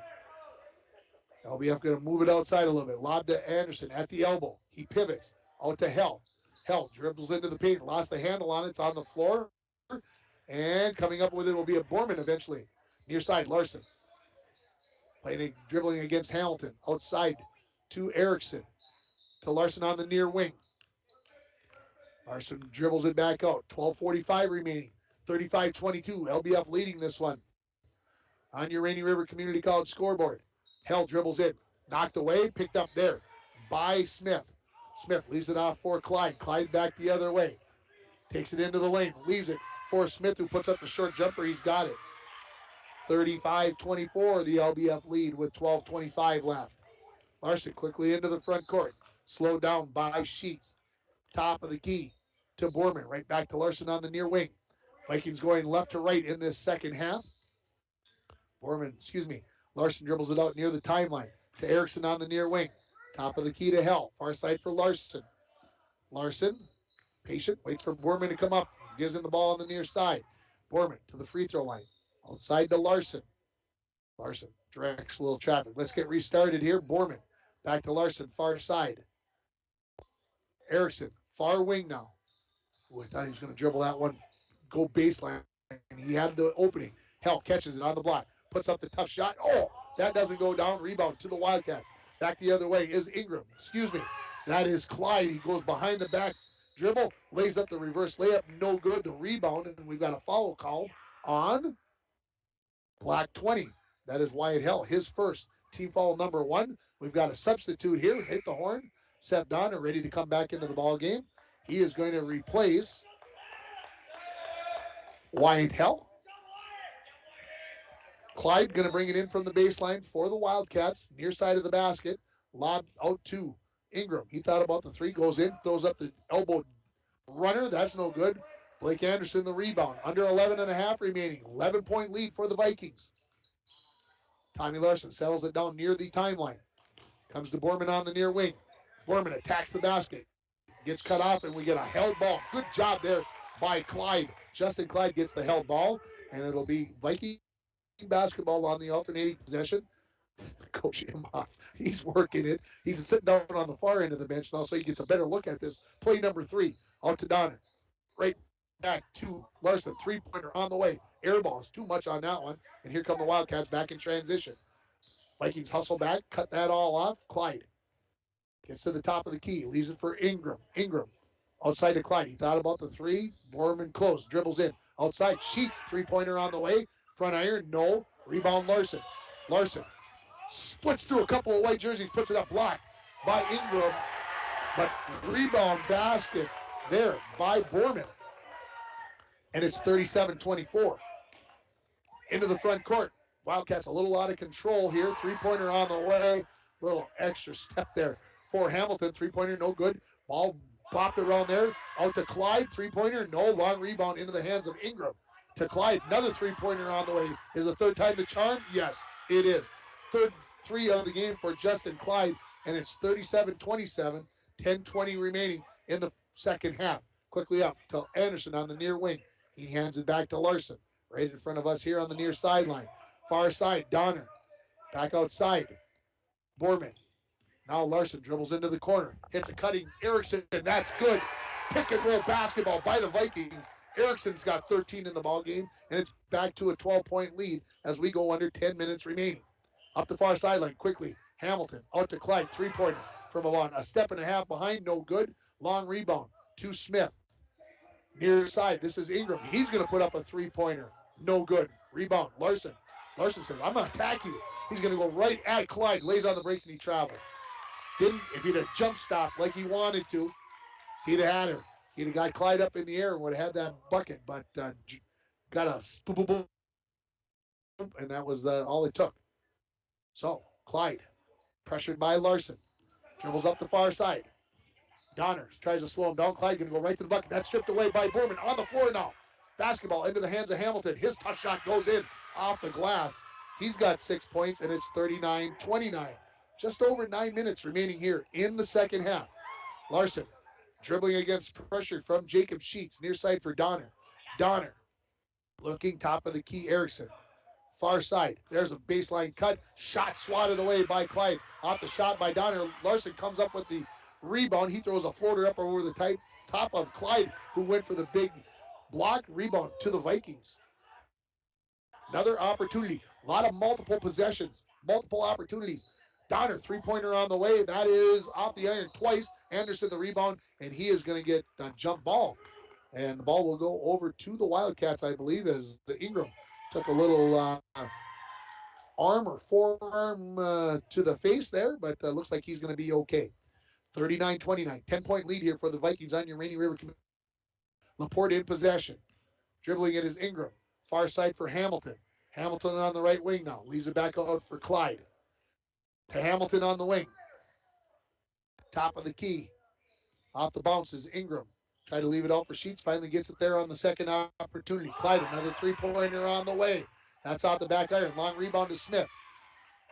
LBF going to move it outside a little bit. Lob to Anderson at the elbow. He pivots. Out to Hell. Hell dribbles into the paint. Lost the handle on it. It's on the floor. And coming up with it will be a Borman eventually. Near side, Larson. Dribbling against Hamilton. Outside to Erickson. To Larson on the near wing. Larson dribbles it back out. 12:45 remaining. 35-22. LBF leading this one. On your Rainy River Community College scoreboard. Hell dribbles in. Knocked away. Picked up there by Smith. Smith leaves it off for Clyde. Clyde back the other way. Takes it into the lane. Leaves it for Smith, who puts up the short jumper. He's got it. 35-24, the LBF lead with 12:25 left. Larson quickly into the front court. Slowed down by Sheets. Top of the key to Borman. Right back to Larson on the near wing. Vikings going left to right in this second half. Larson dribbles it out near the timeline to Erickson on the near wing. Top of the key to Hell. Far side for Larson. Larson, patient, waits for Borman to come up. Gives him the ball on the near side. Borman to the free throw line. Outside to Larson. Larson directs a little traffic. Let's get restarted here. Borman back to Larson, far side. Erickson, far wing now. Ooh, I thought he was going to dribble that one. Go baseline. And he had the opening. Hell catches it on the block. Puts up the tough shot. Oh, that doesn't go down. Rebound to the Wildcats. Back the other way is Ingram. That is Clyde. He goes behind the back dribble. Lays up the reverse layup. No good. The rebound. And we've got a foul called on Black 20. That is Wyatt Hell. His first. Team foul number 1. We've got a substitute here. Hit the horn. Seth Donner ready to come back into the ball game. He is going to replace Wyatt Hell. Clyde going to bring it in from the baseline for the Wildcats. Near side of the basket. Lob out to Ingram. He thought about the three. Goes in. Throws up the elbow runner. That's no good. Blake Anderson the rebound. Under 11 and a half remaining. 11-point lead for the Vikings. Tommy Larson settles it down near the timeline. Comes to Borman on the near wing. Borman attacks the basket. Gets cut off, and we get a held ball. Good job there by Clyde. Justin Clyde gets the held ball, and it'll be Viking basketball on the alternating possession. Coach Imhoff, he's working it. He's sitting down on the far end of the bench now, so he gets a better look at this. Play number 3, out to Donner. Right back to Larson. Three-pointer on the way. Air ball is too much on that one, and here come the Wildcats back in transition. Vikings hustle back, cut that all off. Clyde gets to the top of the key, leaves it for Ingram. Ingram outside to Clyde. He thought about the three. Borman close, dribbles in. Outside, Sheets, three-pointer on the way. Front iron, no. Rebound Larson. Larson splits through a couple of white jerseys, puts it up, blocked by Ingram. But rebound basket there by Borman. And it's 37-24. Into the front court. Wildcats a little out of control here. Three-pointer on the way. Little extra step there for Hamilton. Three-pointer, no good. Ball bopped around there. Out to Clyde. Three-pointer, no. Long rebound into the hands of Ingram. To Clyde. Another three-pointer on the way. Is the third time the charm? Yes, it is. Third three of the game for Justin Clyde. And it's 37-27. 10-20 remaining in the second half. Quickly up to Anderson on the near wing. He hands it back to Larson. Right in front of us here on the near sideline. Far side, Donner. Back outside. Borman. Now Larson dribbles into the corner. Hits a cutting Erickson, and that's good. Pick and roll basketball by the Vikings. Erickson's got 13 in the ball game, and it's back to a 12-point lead as we go under 10 minutes remaining. Up the far sideline, quickly. Hamilton out to Clyde. Three-pointer from about a step and a half behind. No good. Long rebound to Smith. Near side, this is Ingram. He's going to put up a three-pointer. No good. Rebound, Larson. Larson says, I'm going to attack you. He's going to go right at Clyde. Lays on the brakes, and he traveled. If he'd have jump stopped like he wanted to, he'd have had her. He'd have got Clyde up in the air and would have had that bucket, but got a boom, boom, boom, and that was all it took. So, Clyde, pressured by Larson, dribbles up the far side. Donner tries to slow him down. Clyde going to go right to the bucket. That's stripped away by Borman. On the floor now. Basketball into the hands of Hamilton. His tough shot goes in off the glass. He's got 6 points, and it's 39-29. Just over 9 minutes remaining here in the second half. Larson dribbling against pressure from Jacob Sheets. Near side for Donner. Donner looking top of the key. Erickson. Far side. There's a baseline cut. Shot swatted away by Clyde. Off the shot by Donner. Larson comes up with the rebound. He throws a floater up over the top of Clyde, who went for the big block. Rebound to the Vikings. Another opportunity. A lot of multiple possessions. Multiple opportunities. Donner, three-pointer on the way. That is off the iron twice. Anderson the rebound, and he is going to get a jump ball. And the ball will go over to the Wildcats, I believe, as the Ingram took a little arm or forearm to the face there, but looks like he's going to be okay. 39-29. 10-point lead here for the Vikings on your Rainy River Community. Laporte in possession. Dribbling it is Ingram. Far side for Hamilton. Hamilton on the right wing now. Leaves it back out for Clyde. To Hamilton on the wing. Top of the key. Off the bounce is Ingram. Try to leave it out for Sheets. Finally gets it there on the second opportunity. Clyde, another three-pointer on the way. That's off the back iron. Long rebound to Smith.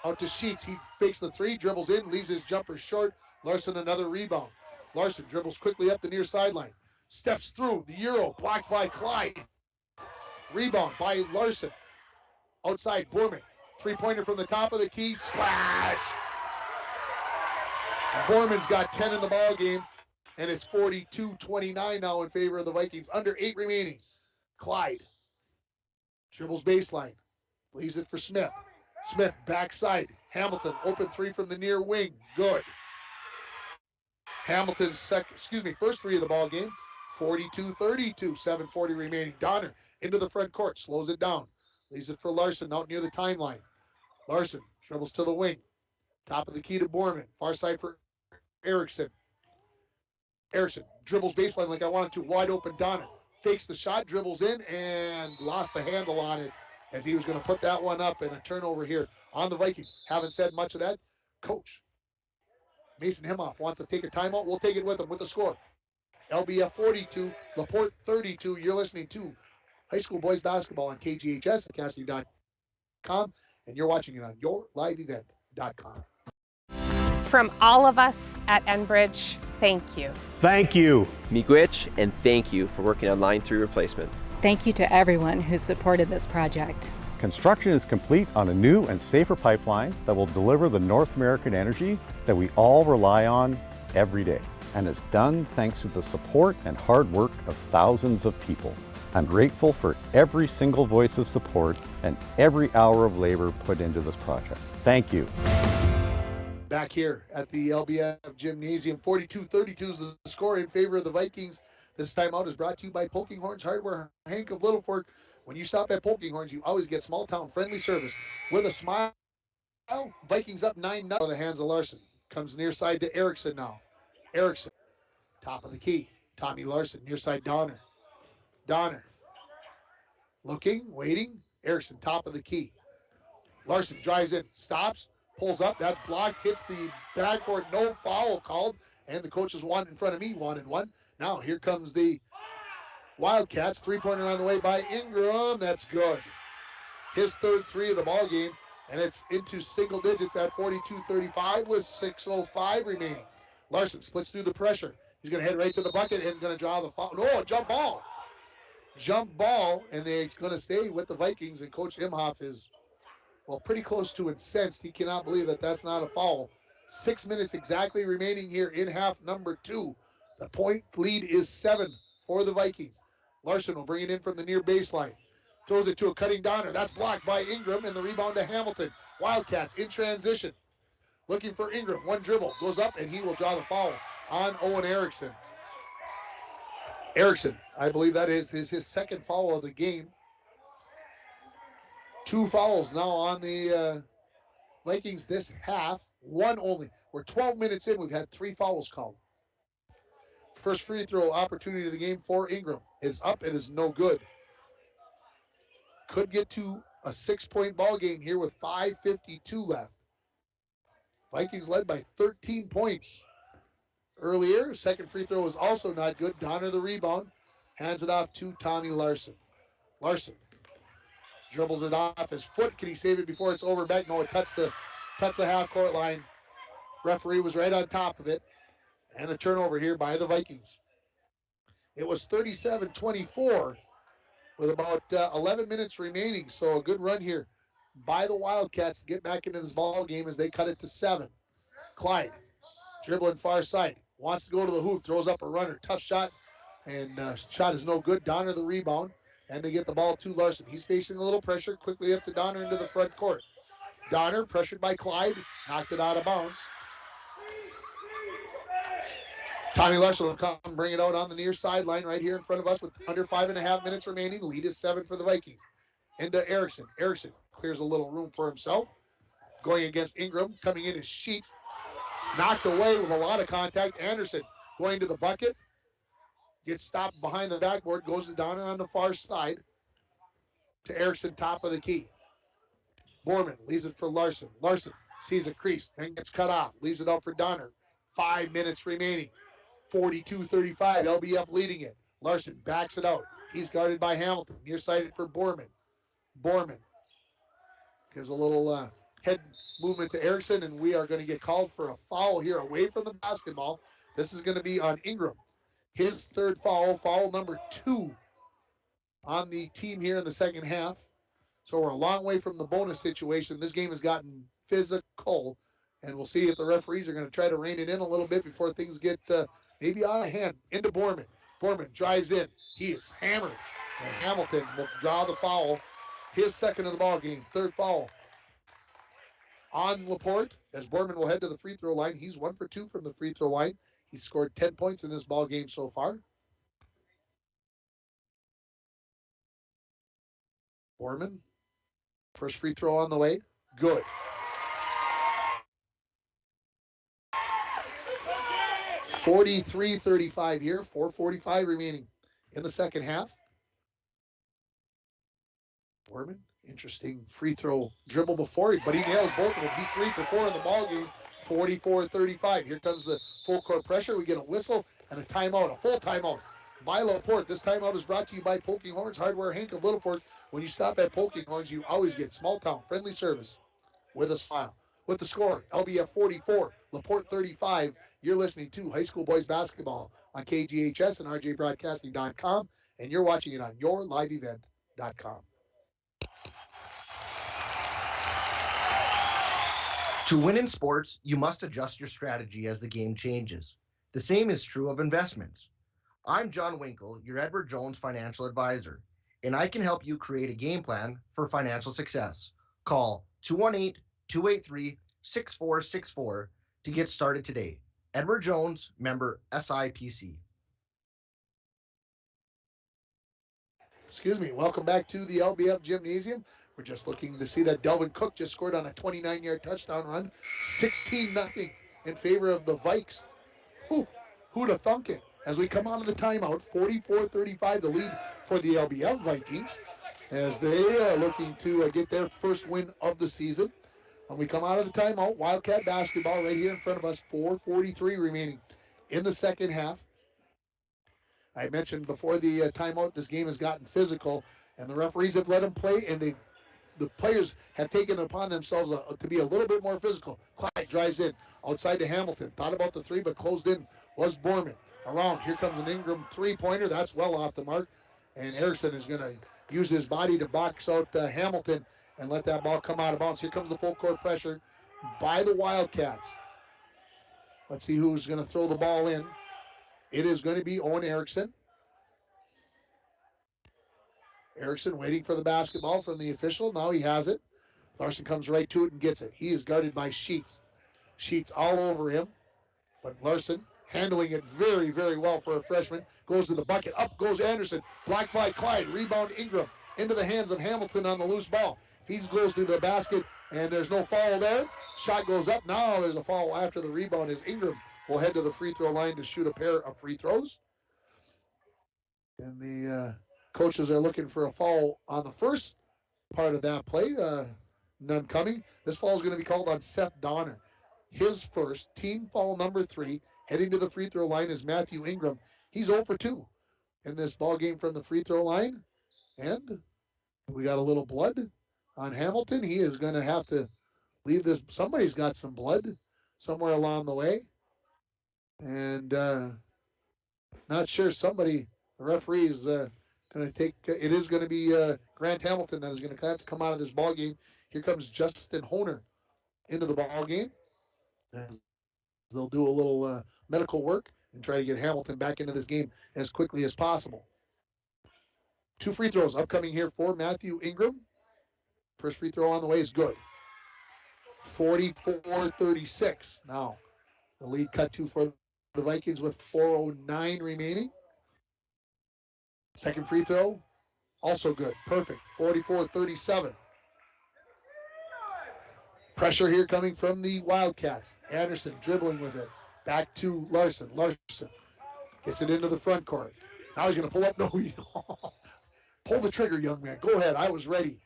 Out to Sheets. He fakes the three, dribbles in, leaves his jumper short. Larson another rebound. Larson dribbles quickly up the near sideline. Steps through the Euro. Blocked by Clyde. Rebound by Larson. Outside, Borman. Three-pointer from the top of the key. Splash! Borman's got 10 in the ball game. And it's 42-29 now in favor of the Vikings. Under 8 remaining. Clyde. Dribbles baseline. Leaves it for Smith. Smith backside. Hamilton open three from the near wing. Good. Hamilton's first three of the ball game. 42-32. 7:40 remaining. Donner into the front court. Slows it down. Leaves it for Larson out near the timeline. Larson dribbles to the wing. Top of the key to Borman. Far side for Erickson. Erickson dribbles baseline like I wanted to. Wide open Donner. Fakes the shot, dribbles in, and lost the handle on it as he was going to put that one up, and a turnover here on the Vikings. Haven't said much of that. Coach Mason Himhoff wants to take a timeout. We'll take it with him with the score. LBF 42, Laporte 32. You're listening to High School Boys Basketball on KGHS at Cassidy.com, and you're watching it on YourLiveEvent.com. From all of us at Enbridge, thank you. Thank you. Miigwech, and thank you for working on Line 3 replacement. Thank you to everyone who supported this project. Construction is complete on a new and safer pipeline that will deliver the North American energy that we all rely on every day. And it's done thanks to the support and hard work of thousands of people. I'm grateful for every single voice of support and every hour of labor put into this project. Thank you. Back here at the LBF Gymnasium, 42-32 is the score in favor of the Vikings. This timeout is brought to you by Poking Horns Hardware, Hank of Littlefork. When you stop at Poking Horns, you always get small town friendly service with a smile. Vikings up 9-0 on the hands of Larson. Comes near side to Erickson now. Erickson, top of the key. Tommy Larson, near side Donner. Donner, looking, waiting. Erickson, top of the key. Larson drives in, stops, pulls up. That's blocked, hits the backboard. No foul called, and the coaches want in front of me wanted one. Now here comes the Wildcats. Three-pointer on the way by Ingram. That's good. His third three of the ball game, and it's into single digits at 42-35 with 6:05 remaining. Larson splits through the pressure. He's going to head right to the bucket and going to draw the foul. No, a jump ball. Jump ball, and they're going to stay with the Vikings, and Coach Imhoff is, well, pretty close to incensed. He cannot believe that that's not a foul. 6 minutes exactly remaining here in half number 2. The point lead is 7 for the Vikings. Larson will bring it in from the near baseline. Throws it to a cutting Donner. That's blocked by Ingram, and the rebound to Hamilton. Wildcats in transition. Looking for Ingram. One dribble. Goes up, and he will draw the foul on Owen Erickson. Erickson, I believe that is his second foul of the game. 2 fouls now on the Vikings this half. 1 only. We're 12 minutes in. We've had 3 fouls called. First free throw opportunity of the game for Ingram. It's up. It is no good. Could get to a 6-point ball game here with 5:52 left. Vikings led by 13 points earlier. Second free throw was also not good. Donner the rebound. Hands it off to Tommy Larson. Larson dribbles it off his foot. Can he save it before it's over? Back? No, it touched the half-court line. Referee was right on top of it. And a turnover here by the Vikings. It was 37-24 with about 11 minutes remaining. So a good run here by the Wildcats to get back into this ball game as they cut it to 7. Clyde dribbling far side. Wants to go to the hoop. Throws up a runner. Tough shot. And shot is no good. Donner the rebound. And they get the ball to Larson. He's facing a little pressure. Quickly up to Donner into the front court. Donner pressured by Clyde. Knocked it out of bounds. Tommy Larson will come and bring it out on the near sideline right here in front of us with under 5.5 minutes remaining. The lead is 7 for the Vikings. Into Erickson. Erickson clears a little room for himself. Going against Ingram. Coming in is Sheets. Knocked away with a lot of contact. Anderson going to the bucket. Gets stopped behind the backboard. Goes to Donner on the far side. To Erickson, top of the key. Borman leaves it for Larson. Larson sees a crease, then gets cut off. Leaves it out for Donner. 5 minutes remaining. 42-35. LBF leading it. Larson backs it out. He's guarded by Hamilton. Nearsighted for Borman. Borman gives a little head movement to Erickson, and we are going to get called for a foul here away from the basketball. This is going to be on Ingram. His third foul, foul number 2 on the team here in the second half. So we're a long way from the bonus situation. This game has gotten physical, and we'll see if the referees are going to try to rein it in a little bit before things get maybe out of hand. Into Borman. Borman drives in. He is hammered. And Hamilton will draw the foul. His second of the ball game. Third foul on Laporte, as Borman will head to the free throw line. He's 1 for 2 from the free throw line. He's scored 10 points in this ball game so far. Borman, first free throw on the way. Good. 43-35 here. 4:45 remaining in the second half. Borman, interesting free throw dribble before, but he nails both of them. He's 3 for 4 in the ball game. 44-35. Here comes the full court pressure. We get a whistle and a timeout, a full timeout by Laporte. This timeout is brought to you by Poking Horns Hardware, Hank of Littlefork. When you stop at Poking Horns, you always get small town friendly service with a smile. With the score, LBF 44, Laporte 35. You're listening to High School Boys Basketball on KGHS and RJBroadcasting.com, and you're watching it on yourliveevent.com. To win in sports, you must adjust your strategy as the game changes. The same is true of investments. I'm John Winkle, your Edward Jones financial advisor, and I can help you create a game plan for financial success. Call 218-283-6464 to get started today. Edward Jones, member SIPC. Excuse me. Welcome back to the LBF Gymnasium. We're just looking to see that Delvin Cook just scored on a 29-yard touchdown run. 16-0 in favor of the Vikes. Who'd have thunk it? As we come out of the timeout, 44-35, the lead for the LBF Vikings, as they are looking to get their first win of the season. When we come out of the timeout, Wildcat basketball right here in front of us, 4:43 remaining in the second half. I mentioned before the timeout, this game has gotten physical, and the referees have let them play, and the players have taken it upon themselves to be a little bit more physical. Clyde drives in outside to Hamilton. Thought about the three, but closed in was Borman. Around, here comes an Ingram three-pointer. That's well off the mark. And Erickson is going to use his body to box out Hamilton and let that ball come out of bounds. Here comes the full court pressure by the Wildcats. Let's see who's going to throw the ball in. It is going to be Owen Erickson. Erickson waiting for the basketball from the official. Now he has it. Larson comes right to it and gets it. He is guarded by Sheets. Sheets all over him. But Larson handling it very, very well for a freshman. Goes to the bucket. Up goes Anderson. Blocked by Clyde. Rebound Ingram. Into the hands of Hamilton on the loose ball. He goes to the basket, and there's no foul there. Shot goes up. Now there's a foul after the rebound as Ingram will head to the free throw line to shoot a pair of free throws. And the coaches are looking for a foul on the first part of that play. None coming. This foul is going to be called on Seth Donner. His first, team foul number 3. Heading to the free throw line is Matthew Ingram. He's 0 for 2 in this ball game from the free throw line. And we got a little blood on Hamilton. He is going to have to leave this. Somebody's got some blood somewhere along the way. And not sure somebody, the referee is going to take, it is going to be Grant Hamilton that is going to have to come out of this ball game. Here comes Justin Honer into the ball game. They'll do a little medical work and try to get Hamilton back into this game as quickly as possible. 2 free throws upcoming here for Matthew Ingram. First free throw on the way is good. 44-36. Now the lead cut to for the Vikings with 4:09 remaining. Second free throw, also good. Perfect. 44-37. Pressure here coming from the Wildcats. Anderson dribbling with it. Back to Larson. Larson gets it into the front court. Now he's going to pull up. No, pull the trigger, young man. Go ahead. I was ready.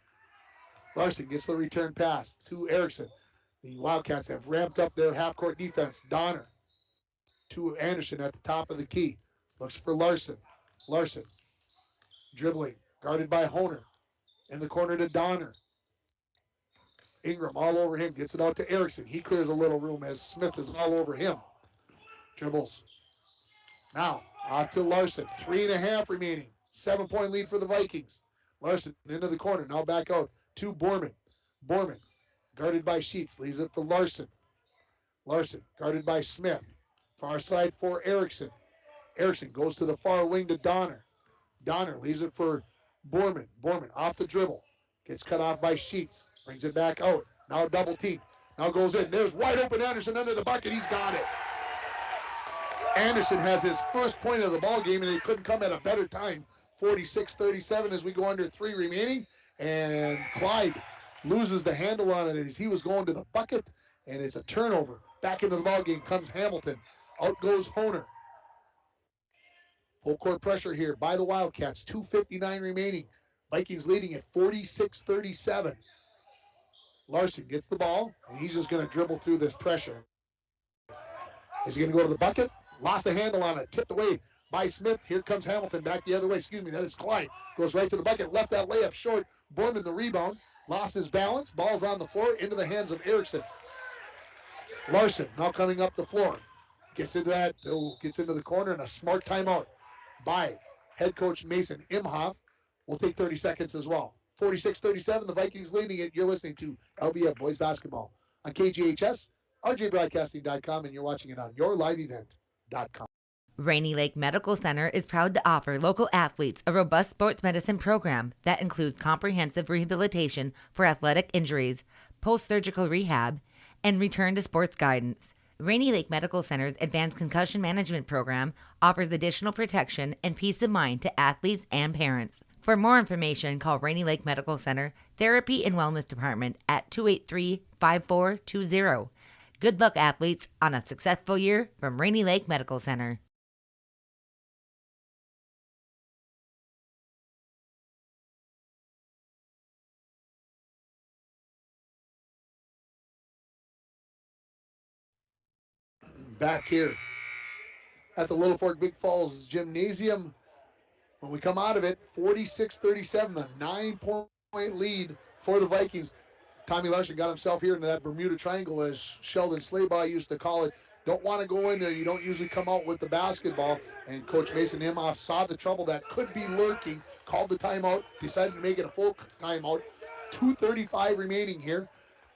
Larson gets the return pass to Erickson. The Wildcats have ramped up their half-court defense. Donner to Anderson at the top of the key. Looks for Larson. Larson dribbling, guarded by Honer. In the corner to Donner. Ingram all over him. Gets it out to Erickson. He clears a little room as Smith is all over him. Dribbles. Now, off to Larson. 3.5 remaining. 7-point lead for the Vikings. Larson into the corner. Now back out to Borman. Borman, guarded by Sheets, leaves it for Larson. Larson, guarded by Smith. Far side for Erickson. Erickson goes to the far wing to Donner. Donner leaves it for Borman. Borman off the dribble. Gets cut off by Sheets. Brings it back out. Now double team. Now goes in. There's wide open Anderson under the bucket. He's got it. Anderson has his first point of the ball game, and it couldn't come at a better time. 46-37 as we go under 3 remaining. And Clyde loses the handle on it as he was going to the bucket, and it's a turnover. Back into the ball game comes Hamilton. Out goes Honer. Full court pressure here by the Wildcats. 2:59 remaining. Vikings leading at 46-37. Larson gets the ball, and he's just going to dribble through this pressure. Is he going to go to the bucket? Lost the handle on it. Tipped away by Smith. Here comes Hamilton back the other way. Excuse me, that is Clyde. Goes right to the bucket. Left that layup short. Borman the rebound. Lost his balance. Ball's on the floor. Into the hands of Erickson. Larson now coming up the floor. Gets into that. Gets into the corner, and a smart timeout by head coach Mason Imhoff. We'll take 30 seconds as well. 46-37, the Vikings leading it. You're listening to LBF Boys Basketball on KGHS, RJBroadcasting.com, and you're watching it on YourLiveEvent.com. Rainy Lake Medical Center is proud to offer local athletes a robust sports medicine program that includes comprehensive rehabilitation for athletic injuries, post-surgical rehab, and return to sports guidance. Rainy Lake Medical Center's Advanced Concussion Management Program offers additional protection and peace of mind to athletes and parents. For more information, call Rainy Lake Medical Center Therapy and Wellness Department at 283-5420. Good luck, athletes, on a successful year from Rainy Lake Medical Center. Back here at the Littlefork Big Falls Gymnasium. When we come out of it, 46-37, a 9-point lead for the Vikings. Tommy Larson got himself here into that Bermuda Triangle, as Sheldon Slaybaugh used to call it. Don't want to go in there. You don't usually come out with the basketball. And Coach Mason Imhoff saw the trouble that could be lurking, called the timeout, decided to make it a full timeout. 2:35 remaining here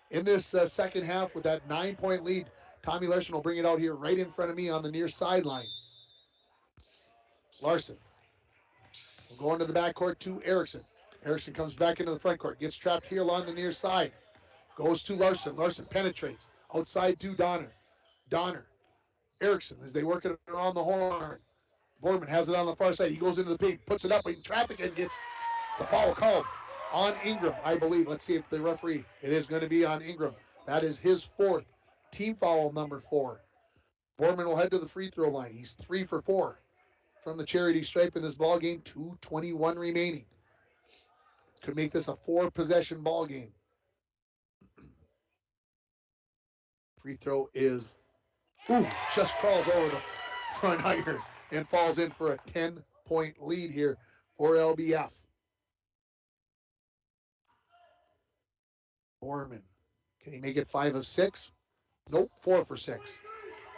in this second half with that 9-point lead. Tommy Larson will bring it out here right in front of me on the near sideline. Larson will go into the backcourt to Erickson. Erickson comes back into the front court, gets trapped here along the near side. Goes to Larson. Larson penetrates. Outside to Donner. Donner. Erickson as they work it around the horn. Borman has it on the far side. He goes into the paint, puts it up in traffic, and gets the foul called on Ingram, I believe. Let's see if the referee, it is going to be on Ingram. That is his 4th. Team foul number 4. Borman will head to the free throw line. He's 3 for 4 from the charity stripe in this ball game. 2:21 remaining. Could make this a 4-possession ball game. Free throw is, just crawls over the front iron and falls in for a 10-point lead here for LBF. Borman, can he make it 5 of 6? Nope, 4 for 6.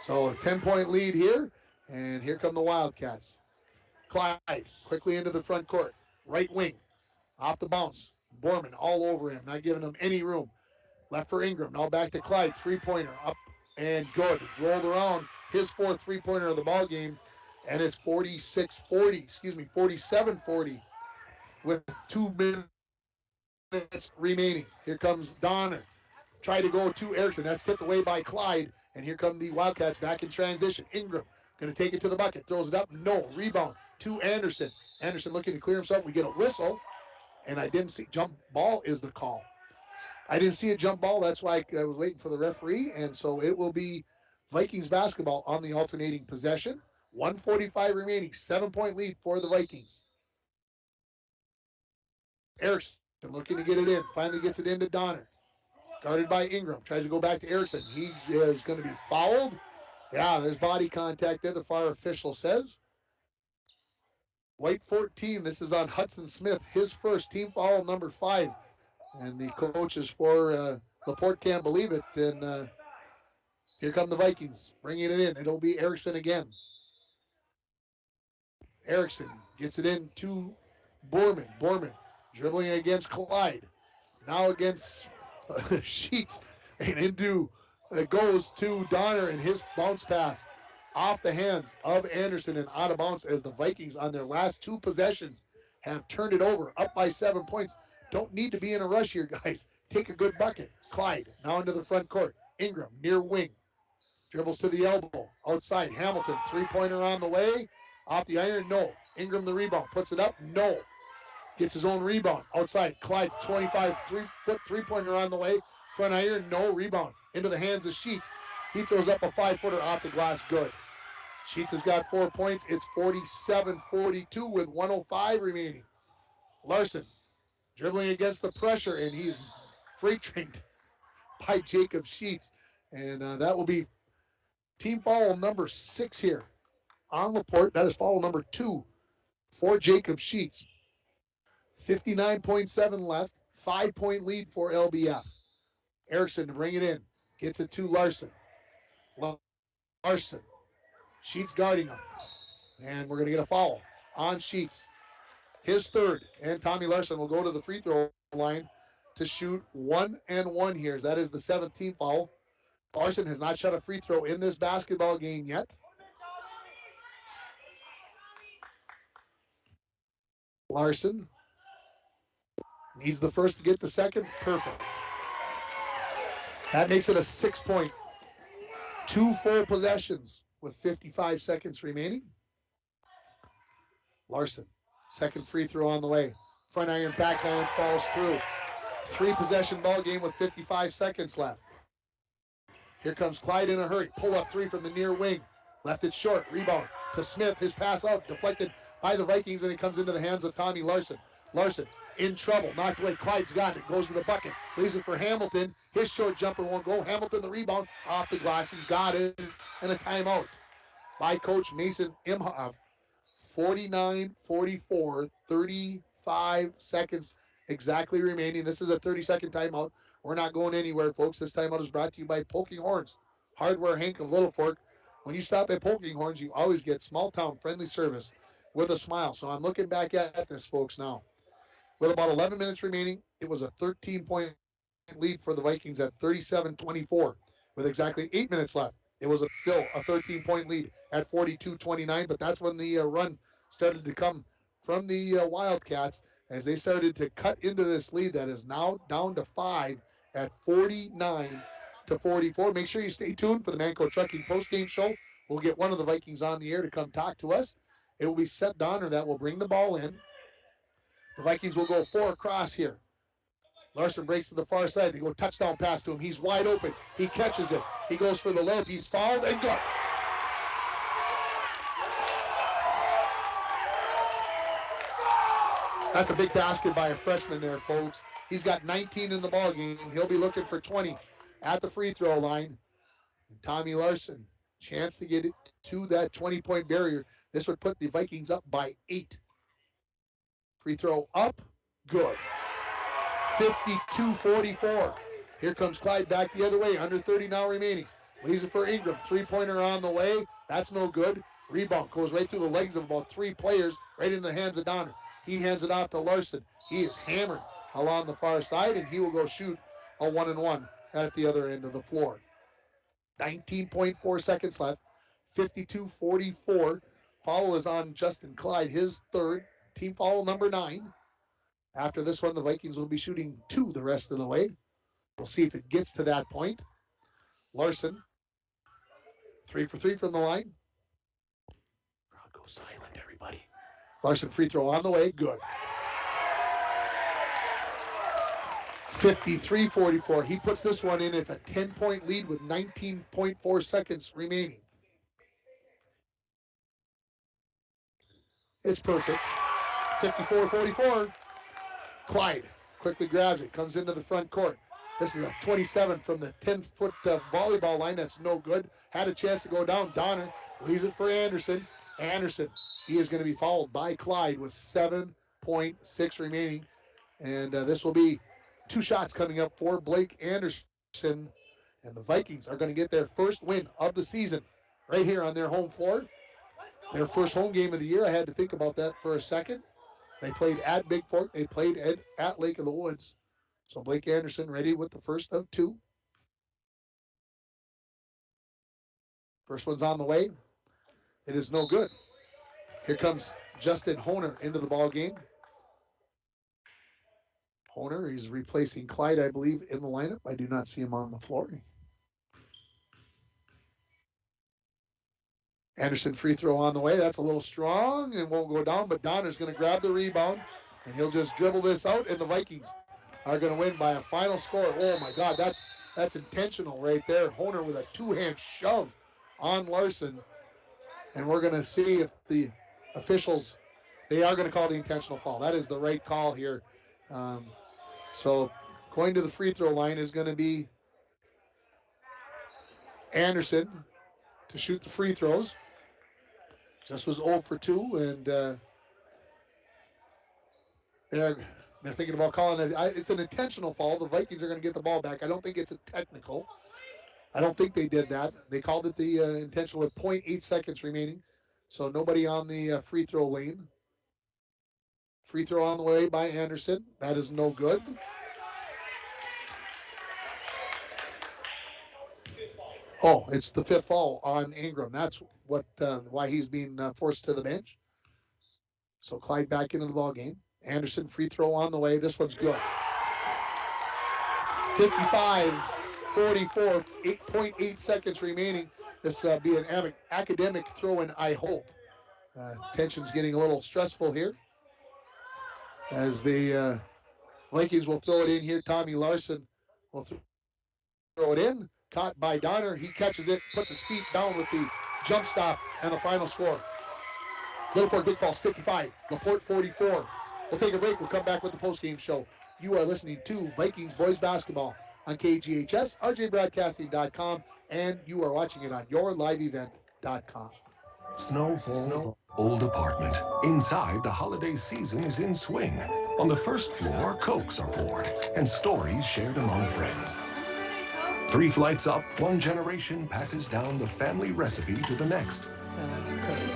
So a 10-point lead here, and here come the Wildcats. Clyde quickly into the front court. Right wing, off the bounce. Borman all over him, not giving him any room. Left for Ingram, now back to Clyde. Three-pointer, up and good. Rolled around, his 4th three-pointer of the ball game, and it's 47-40 with 2 minutes remaining. Here comes Donner. Try to go to Erickson. That's tipped away by Clyde. And here come the Wildcats back in transition. Ingram going to take it to the bucket. Throws it up. No. Rebound to Anderson. Anderson looking to clear himself. We get a whistle. And I didn't see. Jump ball is the call. I didn't see a jump ball. That's why I was waiting for the referee. And so it will be Vikings basketball on the alternating possession. 1:45 remaining, 7-point lead for the Vikings. Erickson looking to get it in. Finally gets it into Donner. Guarded by Ingram. Tries to go back to Erickson. He is going to be fouled. Yeah, there's body contact there, the far official says. White 14. This is on Hudson Smith. His first team foul, number 5. And the coaches for Laporte can't believe it. And here come the Vikings bringing it in. It'll be Erickson again. Erickson gets it in to Borman. Borman dribbling against Clyde. Now against Sheets. And into it goes to Donner, and his bounce pass off the hands of Anderson and out of bounds as the Vikings on their last 2 possessions have turned it over, up by 7 points. Don't need to be in a rush here, guys. Take a good bucket. Clyde now into the front court. Ingram near wing. Dribbles to the elbow. Outside. Hamilton, 3-pointer on the way. Off the iron, no. Ingram the rebound. Puts it up, no. Gets his own rebound. Outside. Clyde, 25, 3-foot 3-pointer on the way. Front iron, no. Rebound. Into the hands of Sheets. He throws up a 5-footer off the glass, good. Sheets has got 4 points. It's 47-42 with 1:05 remaining. Larson dribbling against the pressure, and he's freight trained by Jacob Sheets. And that will be team foul number 6 here on Laporte. That is foul number 2 for Jacob Sheets. 59.7 left. 5-point lead for LBF. Erickson to bring it in. Gets it to Larson. Larson. Sheets guarding him. And we're going to get a foul on Sheets. His third. And Tommy Larson will go to the free throw line to shoot 1 and 1 here. That is the 7th team foul. Larson has not shot a free throw in this basketball game yet. Larson needs the first to get the second. Perfect. That makes it a 6-point. 2 full possessions with 55 seconds remaining. Larson, second free throw on the way. Front iron, back iron falls through. 3-possession ball game with 55 seconds left. Here comes Clyde in a hurry. Pull up 3 from the near wing. Left it short. Rebound to Smith. His pass out, deflected by the Vikings, and it comes into the hands of Tommy Larson. Larson in trouble. Knocked away. Clyde's got it. Goes to the bucket. Leaves it for Hamilton. His short jumper won't go. Hamilton the rebound. Off the glass. He's got it. And a timeout by Coach Mason Imhoff. 49-44. 35 seconds exactly remaining. This is a 30-second timeout. We're not going anywhere, folks. This timeout is brought to you by Poking Horns. Hardware Hank of Littlefork. When you stop at Poking Horns, you always get small-town friendly service with a smile. So I'm looking back at this, folks, now. With about 11 minutes remaining, it was a 13-point lead for the Vikings at 37-24. With exactly 8 minutes left, it was still a 13-point lead at 42-29. But that's when the run started to come from the Wildcats as they started to cut into this lead that is now down to 5 at 49-44. Make sure you stay tuned for the Manco Trucking postgame show. We'll get one of the Vikings on the air to come talk to us. It will be Seth Donner that will bring the ball in. The Vikings will go 4 across here. Larson breaks to the far side. They go touchdown pass to him. He's wide open. He catches it. He goes for the layup. He's fouled and good. That's a big basket by a freshman there, folks. He's got 19 in the ball game. He'll be looking for 20 at the free throw line. And Tommy Larson, chance to get it to that 20-point barrier. This would put the Vikings up by 8. Free throw up, good. 52-44. Here comes Clyde back the other way. Under 30 now remaining. Leaves it for Ingram. 3-pointer on the way. That's no good. Rebound goes right through the legs of about 3 players, right in the hands of Donner. He hands it off to Larson. He is hammered along the far side, and he will go shoot a 1-and-1 at the other end of the floor. 19.4 seconds left. 52-44. Foul is on Justin Clyde, his third. Team foul number 9. After this one, the Vikings will be shooting 2 the rest of the way. We'll see if it gets to that point. Larson, 3 for 3 from the line. Crowd goes silent, everybody. Larson free throw on the way, good. 53-44. He puts this one in. It's a 10-point lead with 19.4 seconds remaining. It's perfect. 54-44. Clyde quickly grabs it, comes into the front court. This is a 27 from the 10-foot volleyball line. That's no good. Had a chance to go down. Donner leaves it for Anderson. Anderson, he is going to be fouled by Clyde with 7.6 remaining. And this will be 2 shots coming up for Blake Anderson. And the Vikings are going to get their first win of the season right here on their home floor. Their first home game of the year. I had to think about that for a second. They played at Big Fork. They played at Lake of the Woods. So Blake Anderson ready with the first of 2. First one's on the way. It is no good. Here comes Justin Honer into the ball game. Honer, he's replacing Clyde, I believe, in the lineup. I do not see him on the floor. Anderson free throw on the way. That's a little strong and won't go down, but Donner's going to grab the rebound, and he'll just dribble this out, and the Vikings are going to win by a final score. Oh, my God, that's intentional right there. Honer with a 2-hand shove on Larson, and we're going to see if the officials, they are going to call the intentional foul. That is the right call here. So going to the free throw line is going to be Anderson to shoot the free throws. Just was 0 for 2, and they're thinking about calling it. It's an intentional foul. The Vikings are going to get the ball back. I don't think it's a technical. I don't think they did that. They called it the intentional with 0.8 seconds remaining. So nobody on the free throw lane. Free throw on the way by Anderson. That is no good. Oh, it's the 5th foul on Ingram. That's what why he's being forced to the bench. So Clyde back into the ball game. Anderson free throw on the way. This one's good. 55-44, 8.8 seconds remaining. This will be an academic throw-in, I hope. Tension's getting a little stressful here as the Vikings will throw it in here. Tommy Larson will throw it in. Caught by Donner. He catches it, puts his feet down with the jump stop, and the final score. Littlefork Big Falls 55, Laporte 44. We'll take a break. We'll come back with the postgame show. You are listening to Vikings Boys Basketball on KGHS, RJBroadcasting.com, and you are watching it on YourLiveEvent.com. Snowfall, old apartment. Inside, the holiday season is in swing. On the first floor, Cokes are poured, and stories shared among friends. 3 flights up, one generation passes down the family recipe to the next.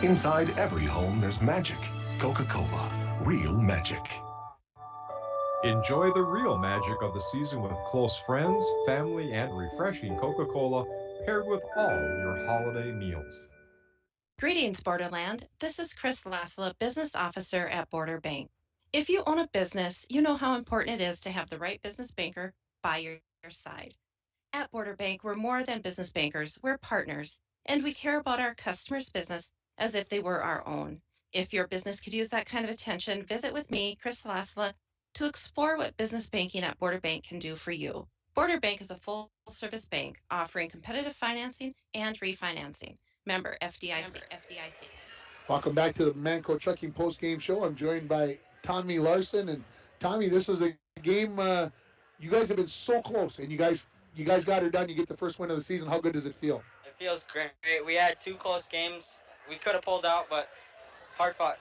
Inside every home, there's magic. Coca-Cola, real magic. Enjoy the real magic of the season with close friends, family, and refreshing Coca-Cola paired with all your holiday meals. Greetings, Borderland. This is Chris Lasla, Business Officer at Border Bank. If you own a business, you know how important it is to have the right business banker by your side. At Border Bank, we're more than business bankers, we're partners, and we care about our customers' business as if they were our own. If your business could use that kind of attention, visit with me, Chris Lasla, to explore what business banking at Border Bank can do for you. Border Bank is a full-service bank offering competitive financing and refinancing. Member FDIC. Welcome back to the Manco Trucking Post-Game Show. I'm joined by Tommy Larson. And Tommy, this was a game you guys have been so close, and you guys got it done. You get the first win of the season. How good does it feel? It feels great. We had 2 close games. We could have pulled out, but hard fought.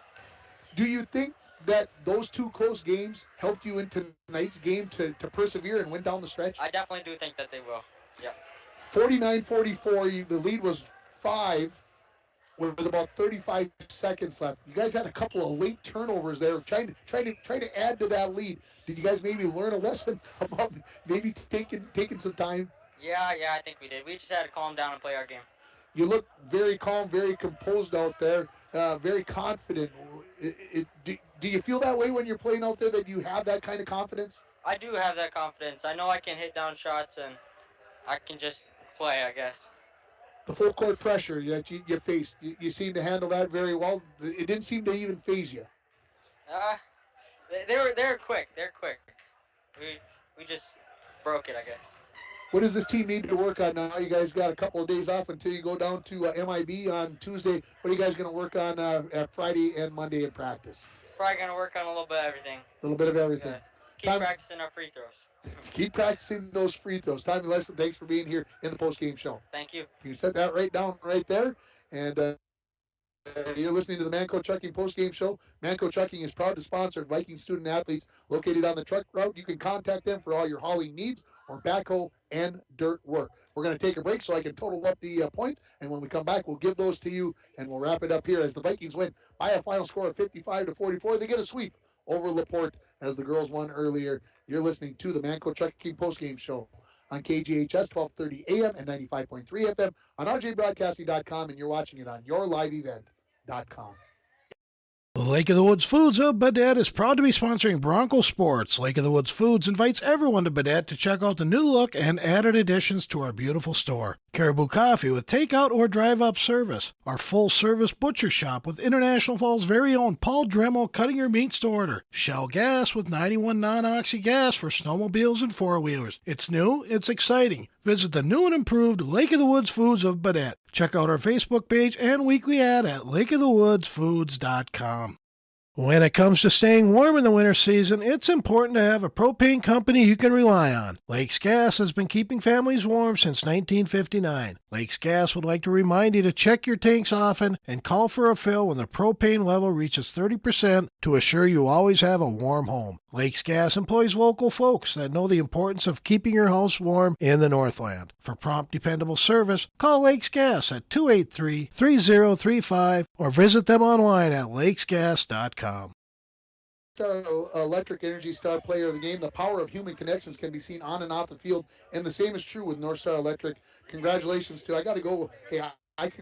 Do you think that those 2 close games helped you in tonight's game to persevere and win down the stretch? I definitely do think that they will. Yeah. 49-44, the lead was 5 with about 35 seconds left. You guys had a couple of late turnovers there, trying to add to that lead. Did you guys maybe learn a lesson about maybe taking some time? Yeah, I think we did. We just had to calm down and play our game. You look very calm, very composed out there, very confident. Do you feel that way when you're playing out there, that you have that kind of confidence? I do have that confidence. I know I can hit down shots, and I can just play, I guess. The full court pressure that you faced, you seem to handle that very well. It didn't seem to even phase you. They're quick. They're quick. we just broke it, I guess. What does this team need to work on now? You guys got a couple of days off until you go down to MIB on Tuesday. What are you guys going to work on at Friday and Monday in practice? Probably going to work on a little bit of everything. A little bit of everything. Keep practicing our free throws. Keep practicing those free throws. Tommy Larson, thanks for being here in the post-game show. Thank you. You can set that right down right there. And you're listening to the Manco Trucking post-game show. Manco Trucking is proud to sponsor Viking student athletes located on the truck route. You can contact them for all your hauling needs or backhoe and dirt work. We're going to take a break so I can total up the points, and when we come back, we'll give those to you, and we'll wrap it up here as the Vikings win by a final score of 55-44. They get a sweep over Laporte as the girls won earlier. You're listening to the Manco Trucking postgame show on KGHS 1230 AM and 95.3 FM on rjbroadcasting.com, and you're watching it on yourliveevent.com. Lake of the Woods Foods of Baudette is proud to be sponsoring Bronco Sports. Lake of the Woods Foods invites everyone to Baudette to check out the new look and added additions to our beautiful store. Caribou Coffee with takeout or drive-up service. Our full-service butcher shop with International Falls' very own Paul Dremel cutting your meats to order. Shell Gas with 91 non-oxy gas for snowmobiles and four-wheelers. It's new, it's exciting. Visit the new and improved Lake of the Woods Foods of Baudette. Check out our Facebook page and weekly ad at lakeofthewoodsfoods.com. When it comes to staying warm in the winter season, it's important to have a propane company you can rely on. Lakes Gas has been keeping families warm since 1959. Lakes Gas would like to remind you to check your tanks often and call for a fill when the propane level reaches 30% to assure you always have a warm home. Lakes Gas employs local folks that know the importance of keeping your house warm in the Northland. For prompt, dependable service, call Lakes Gas at 283-3035 or visit them online at lakesgas.com. Star Electric Energy Star Player of the Game. The power of human connections can be seen on and off the field, and the same is true with North Star Electric. Congratulations to, I could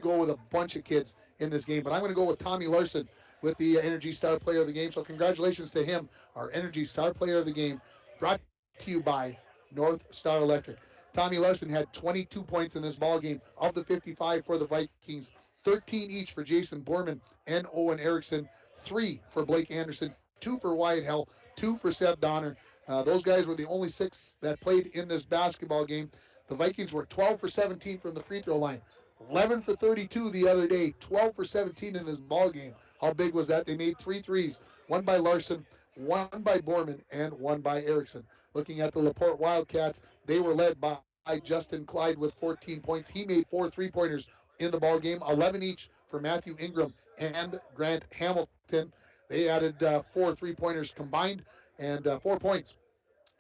go with a bunch of kids in this game, but I'm going to go with Tommy Larson with the Energy Star Player of the Game. So congratulations to him, our Energy Star Player of the Game, brought to you by North Star Electric. Tommy Larson had 22 points in this ball game of the 55 for the Vikings, 13 each for Jason Borman and Owen Erickson, 3 for Blake Anderson, 2 for Wyatt Hell, 2 for Seth Donner. Those guys were the only 6 that played in this basketball game. The Vikings were 12 for 17 from the free throw line, 11 for 32 the other day, 12 for 17 in this ball game. How big was that? They made 3 threes, 1 by Larson, 1 by Borman, and 1 by Erickson. Looking at the Laporte Wildcats, they were led by Justin Clyde with 14 points. He made 4 3-pointers in the ball game, 11 each for Matthew Ingram and Grant Hamilton. They added 4 3-pointers combined and 4 points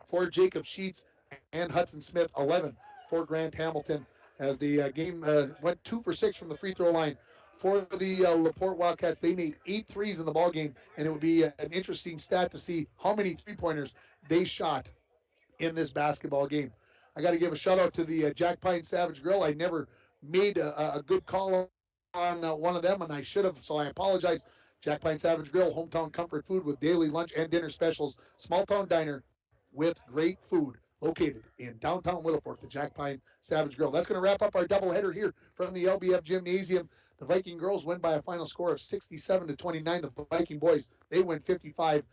for Jacob Sheets and Hudson Smith, 11 for Grant Hamilton, as the game went 2 for 6 from the free throw line. For the Laporte Wildcats, they made 8 threes in the ball game, and it would be an interesting stat to see how many 3-pointers they shot in this basketball game. I got to give a shout out to the Jack Pine Savage Grill. I never made a good call on one of them, and I should have, so I apologize. Jack Pine Savage Grill, hometown comfort food with daily lunch and dinner specials. Small town diner with great food located in downtown Littlefork, the Jack Pine Savage Grill. That's going to wrap up our doubleheader here from the LBF Gymnasium. The Viking girls win by a final score of 67-29. The Viking boys, they win 55-44.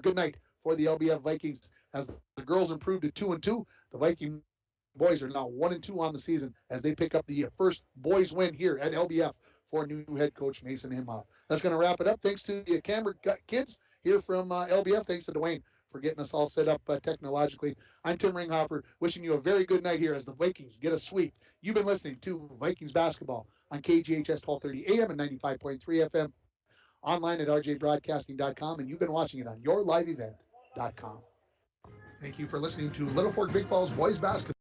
Good night for the LBF Vikings. As the girls improved to 2-2, the Viking boys are now 1-2 on the season as they pick up the first boys win here at LBF for new head coach Mason Himhoff. That's going to wrap it up. Thanks to the Camera kids here from LBF. Thanks to Dwayne for getting us all set up technologically. I'm Tim Ringhoffer, wishing you a very good night here as the Vikings get a sweep. You've been listening to Vikings basketball on KGHS 1230 AM and 95.3 FM, online at rjbroadcasting.com, and you've been watching it on yourliveevent.com. Thank you for listening to Littlefork Big Falls Boys Basketball.